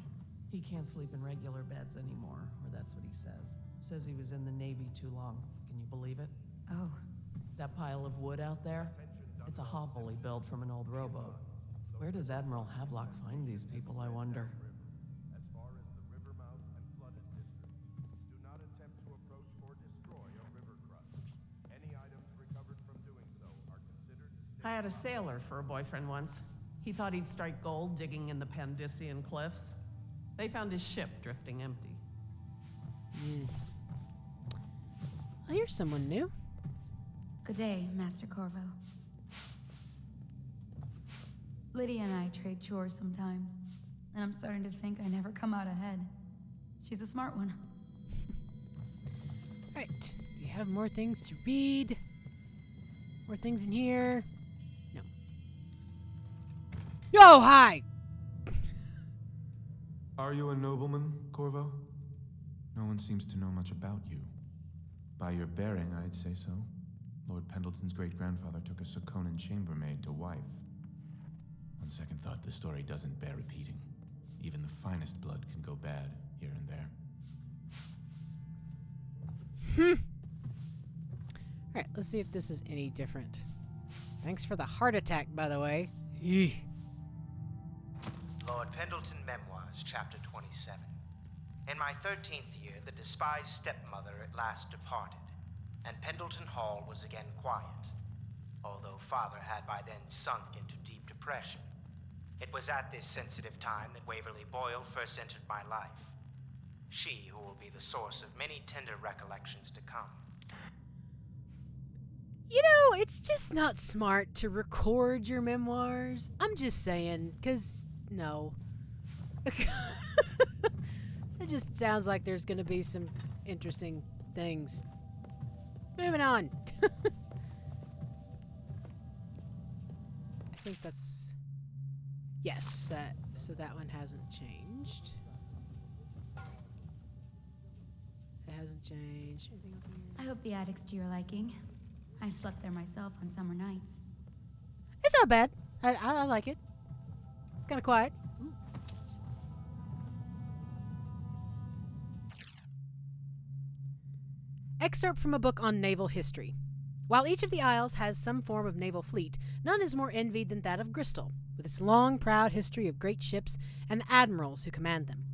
Speaker 14: He can't sleep in regular beds anymore, or that's what he says. Says he was in the Navy too long. Can you believe it?
Speaker 13: Oh.
Speaker 14: That pile of wood out there? It's a hovel he built from an old rowboat. Where does Admiral Havelock find these people, I wonder?
Speaker 5: As far as the river mouth and flooded districts, do not attempt to approach or destroy a river crust. Any items recovered from doing so are considered...
Speaker 14: I had a sailor for a boyfriend once. He thought he'd strike gold digging in the Pandician cliffs. They found his ship drifting empty.
Speaker 1: Oh, here's someone new.
Speaker 13: Good day, Master Corvo. Lydia and I trade chores sometimes, and I'm starting to think I never come out ahead. She's a smart one.
Speaker 1: Right. We have more things to read. More things in here. No. Yo, hi!
Speaker 9: Are you a nobleman, Corvo? No one seems to know much about you. By your bearing, I'd say so. Lord Pendleton's great-grandfather took a Sokonan chambermaid to wife. On second thought, the story doesn't bear repeating. Even the finest blood can go bad here and there.
Speaker 1: Alright, let's see if this is any different. Thanks for the heart attack, by the way. Eeh.
Speaker 8: Lord Pendleton Memoirs, Chapter 27. In my 13th year, the despised stepmother at last departed, and Pendleton Hall was again quiet, although father had by then sunk into deep depression. It was at this sensitive time that Waverly Boyle first entered my life. She who will be the source of many tender recollections to come.
Speaker 1: You know, it's just not smart to record your memoirs. I'm just saying, because, no. It just sounds like there's going to be some interesting things. Moving on. I think that's... Yes, so that one hasn't changed. It hasn't changed. Anything else in here?
Speaker 13: I hope the attic's to your liking. I've slept there myself on summer nights.
Speaker 1: It's not bad. I like it. It's kind of quiet. Ooh. Excerpt from a book on naval history. While each of the Isles has some form of naval fleet, none is more envied than that of Bristol, with its long, proud history of great ships and the admirals who command them.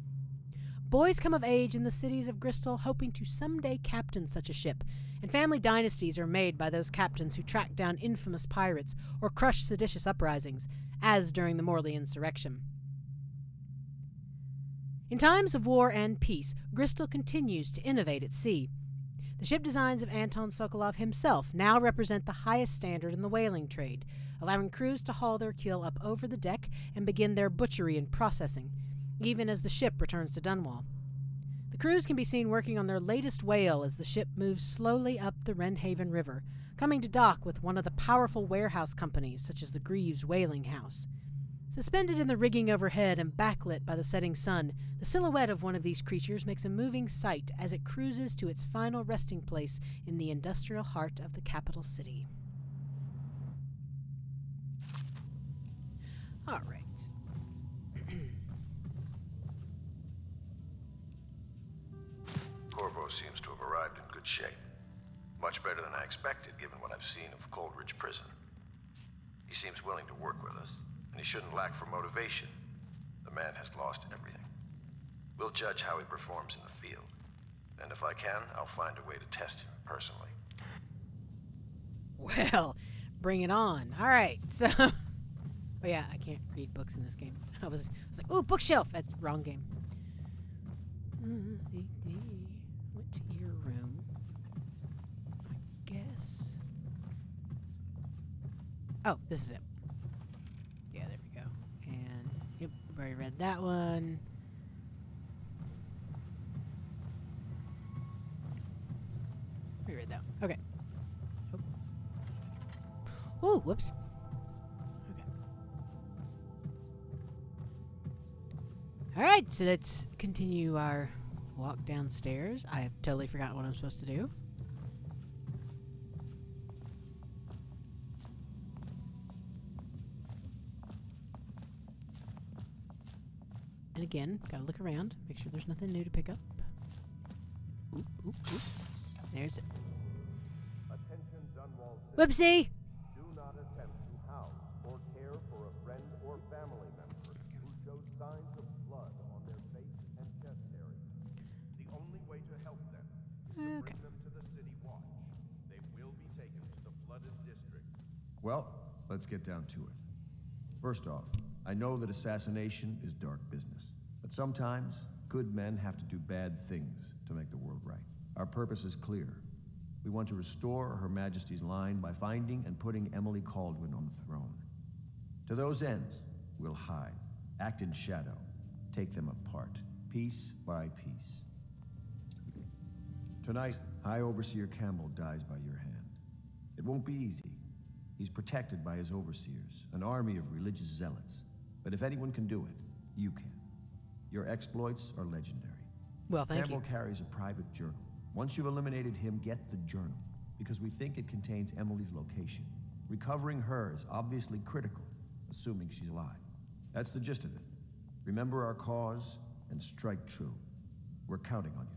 Speaker 1: Boys come of age in the cities of Bristol hoping to someday captain such a ship, and family dynasties are made by those captains who track down infamous pirates or crush seditious uprisings, as during the Morley insurrection. In times of war and peace, Bristol continues to innovate at sea. The ship designs of Anton Sokolov himself now represent the highest standard in the whaling trade, allowing crews to haul their keel up over the deck and begin their butchery and processing, even as the ship returns to Dunwall. The crews can be seen working on their latest whale as the ship moves slowly up the Wrenhaven River, coming to dock with one of the powerful warehouse companies such as the Greaves Whaling House. Suspended in the rigging overhead and backlit by the setting sun, the silhouette of one of these creatures makes a moving sight as it cruises to its final resting place in the industrial heart of the capital city. All right.
Speaker 7: Corvo seems to have arrived in good shape. Much better than I expected, given what I've seen of Coldridge Prison. He seems willing to work with us, and he shouldn't lack for motivation. The man has lost everything. We'll judge how he performs in the field. And if I can, I'll find a way to test him personally.
Speaker 1: Well, bring it on. All right, so... oh yeah, I can't read books in this game. I was like, ooh, bookshelf! That's the wrong game. Went to your room. I guess. Oh, this is it. Yeah, there we go. And, yep, I've already read that one. I read that one. Okay. Oh, whoops. Okay. All right, so let's continue our walk downstairs. I have totally forgotten what I'm supposed to do. And again, gotta look around, make sure there's nothing new to pick up. Oop, oop, oop. There's it.
Speaker 5: Attention, Dunwall citizens.
Speaker 1: Whoopsie!
Speaker 5: Do not attempt to house or care for a friend or family member who shows signs of blood on their face and chest area. The only way to help them is to bring them to the city watch. They will be taken to the flooded district.
Speaker 4: Well, let's get down to it. First off, I know that assassination is dark business, but sometimes good men have to do bad things to make the world right. Our purpose is clear. We want to restore Her Majesty's line by finding and putting Emily Kaldwin on the throne. To those ends, we'll hide, act in shadow, take them apart, piece by piece. Tonight, High Overseer Campbell dies by your hand. It won't be easy. He's protected by his overseers, an army of religious zealots. But if anyone can do it, you can. Your exploits are legendary.
Speaker 1: Well, thank you.
Speaker 4: Campbell carries a private journal. Once you've eliminated him, get the journal, because we think it contains Emily's location. Recovering her is obviously critical, assuming she's alive. That's the gist of it. Remember our cause and strike true. We're counting on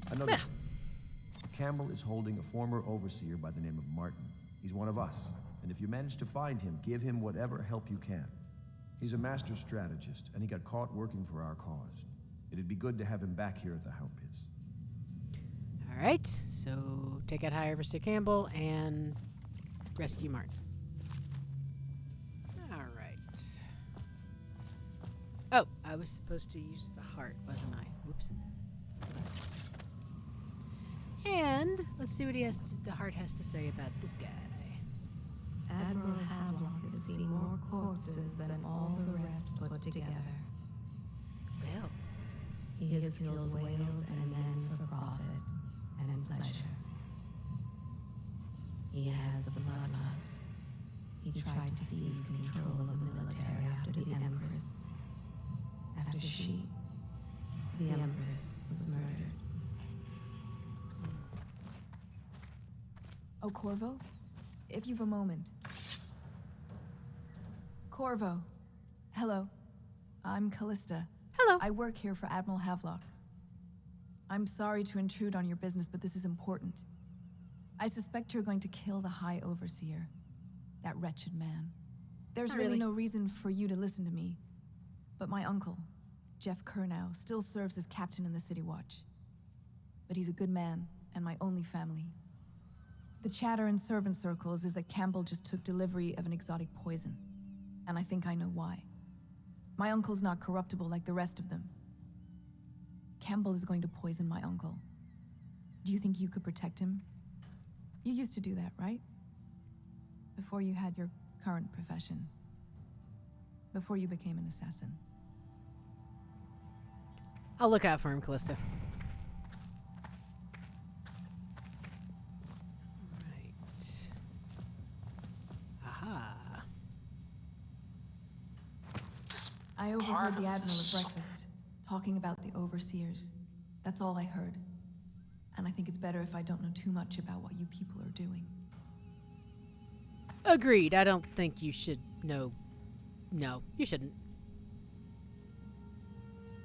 Speaker 4: you. Another thing. Campbell is holding a former overseer by the name of Martin. He's one of us, and if you manage to find him, give him whatever help you can. He's a master strategist, and he got caught working for our cause. It'd be good to have him back here at the Hound Pits.
Speaker 1: All right, so take out High Overseer Campbell and rescue Martin. All right. Oh, I was supposed to use the heart, wasn't I? Whoops. And let's see what the heart has to say about this guy.
Speaker 6: Admiral Havelock has seen more corpses than all the rest put together.
Speaker 1: Well,
Speaker 6: he has killed whales and men for profit and in pleasure. He has the bloodlust. He tried to seize control of the military after the Empress. After the Empress was murdered.
Speaker 15: Oh, Corvo? If you've a moment. Corvo. Hello. I'm Callista.
Speaker 1: Hello.
Speaker 15: I work here for Admiral Havelock. I'm sorry to intrude on your business, but this is important. I suspect you're going to kill the High Overseer. That wretched man. There's
Speaker 1: Not
Speaker 15: really
Speaker 1: really.
Speaker 15: no reason for you to listen to me. But my uncle, Jeff Kernow, still serves as captain in the City Watch. But he's a good man, and my only family. The chatter in servant circles is that Campbell just took delivery of an exotic poison. And I think I know why. My uncle's not corruptible like the rest of them. Campbell is going to poison my uncle. Do you think you could protect him? You used to do that, right? Before you had your current profession. Before you became an assassin.
Speaker 1: I'll look out for him, Callista. Right. Aha.
Speaker 15: I overheard the Admiral at breakfast, talking about the Overseers. That's all I heard. And I think it's better if I don't know too much about what you people are doing.
Speaker 1: Agreed. I don't think you should know. No, you shouldn't.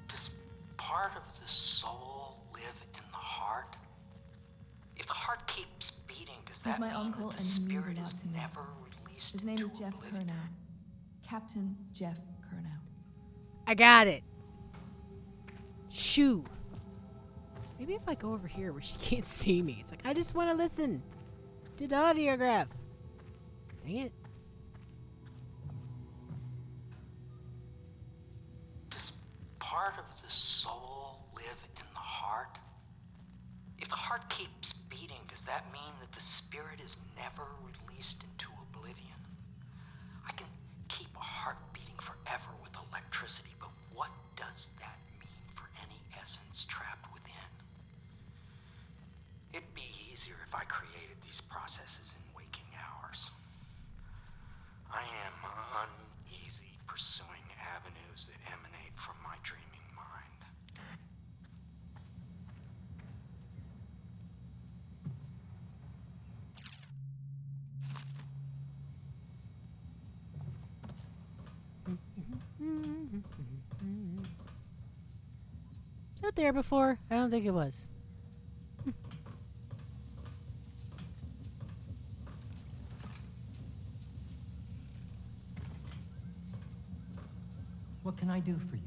Speaker 11: Does part of the soul live in the heart? If the heart keeps beating, does
Speaker 15: He's
Speaker 11: that
Speaker 15: my
Speaker 11: mean
Speaker 15: uncle,
Speaker 11: that
Speaker 15: and
Speaker 11: the
Speaker 15: he means
Speaker 11: spirit
Speaker 15: a lot
Speaker 11: is
Speaker 15: to me.
Speaker 11: never released
Speaker 15: His name is
Speaker 11: into
Speaker 15: Jeff
Speaker 11: oblivion?
Speaker 15: Kernow. Captain Jeff Kernow.
Speaker 1: I got it. Shoo. Maybe if I go over here where she can't see me. It's like, I just want to listen to the audiograph. Dang it.
Speaker 11: Does part of the soul live in the heart? If the heart keeps beating, does that mean that the spirit is never released into oblivion? I can keep a heart beating forever with electricity, but what does that mean for any essence trapped within? It'd be easier if I created these processes in waking hours. I am uneasy pursuing avenues that emanate from my dreaming mind.
Speaker 1: Was that there before? I don't think it was.
Speaker 10: What can I do for you?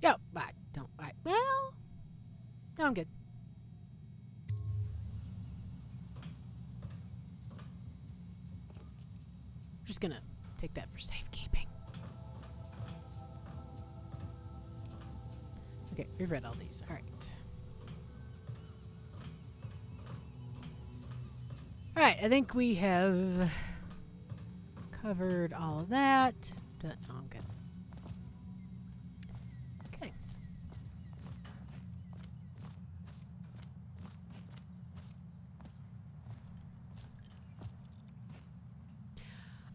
Speaker 1: Yo, I don't. Well, no, I'm good. Just gonna take that for safekeeping. Okay, we've read all these. All right. All right, I think we have covered all of that. No, I'm good. Okay.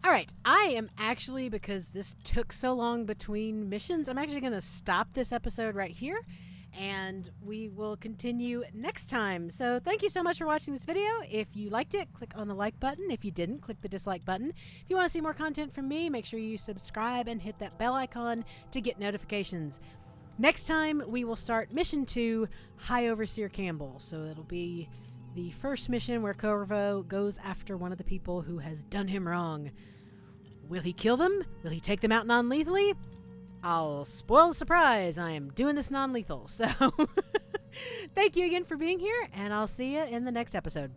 Speaker 1: All right, I am actually, because this took so long between missions, I'm actually going to stop this episode right here, and we will continue next time. So thank you so much for watching this video. If you liked it, click on the like button. If you didn't, click the dislike button. If you want to see more content from me, make sure you subscribe and hit that bell icon to get notifications. Next time, we will start Mission 2, High Overseer Campbell. So it'll be the first mission where Corvo goes after one of the people who has done him wrong. Will he kill them? Will he take them out non-lethally? I'll spoil the surprise. I am doing this non-lethal. So thank you again for being here, and I'll see you in the next episode.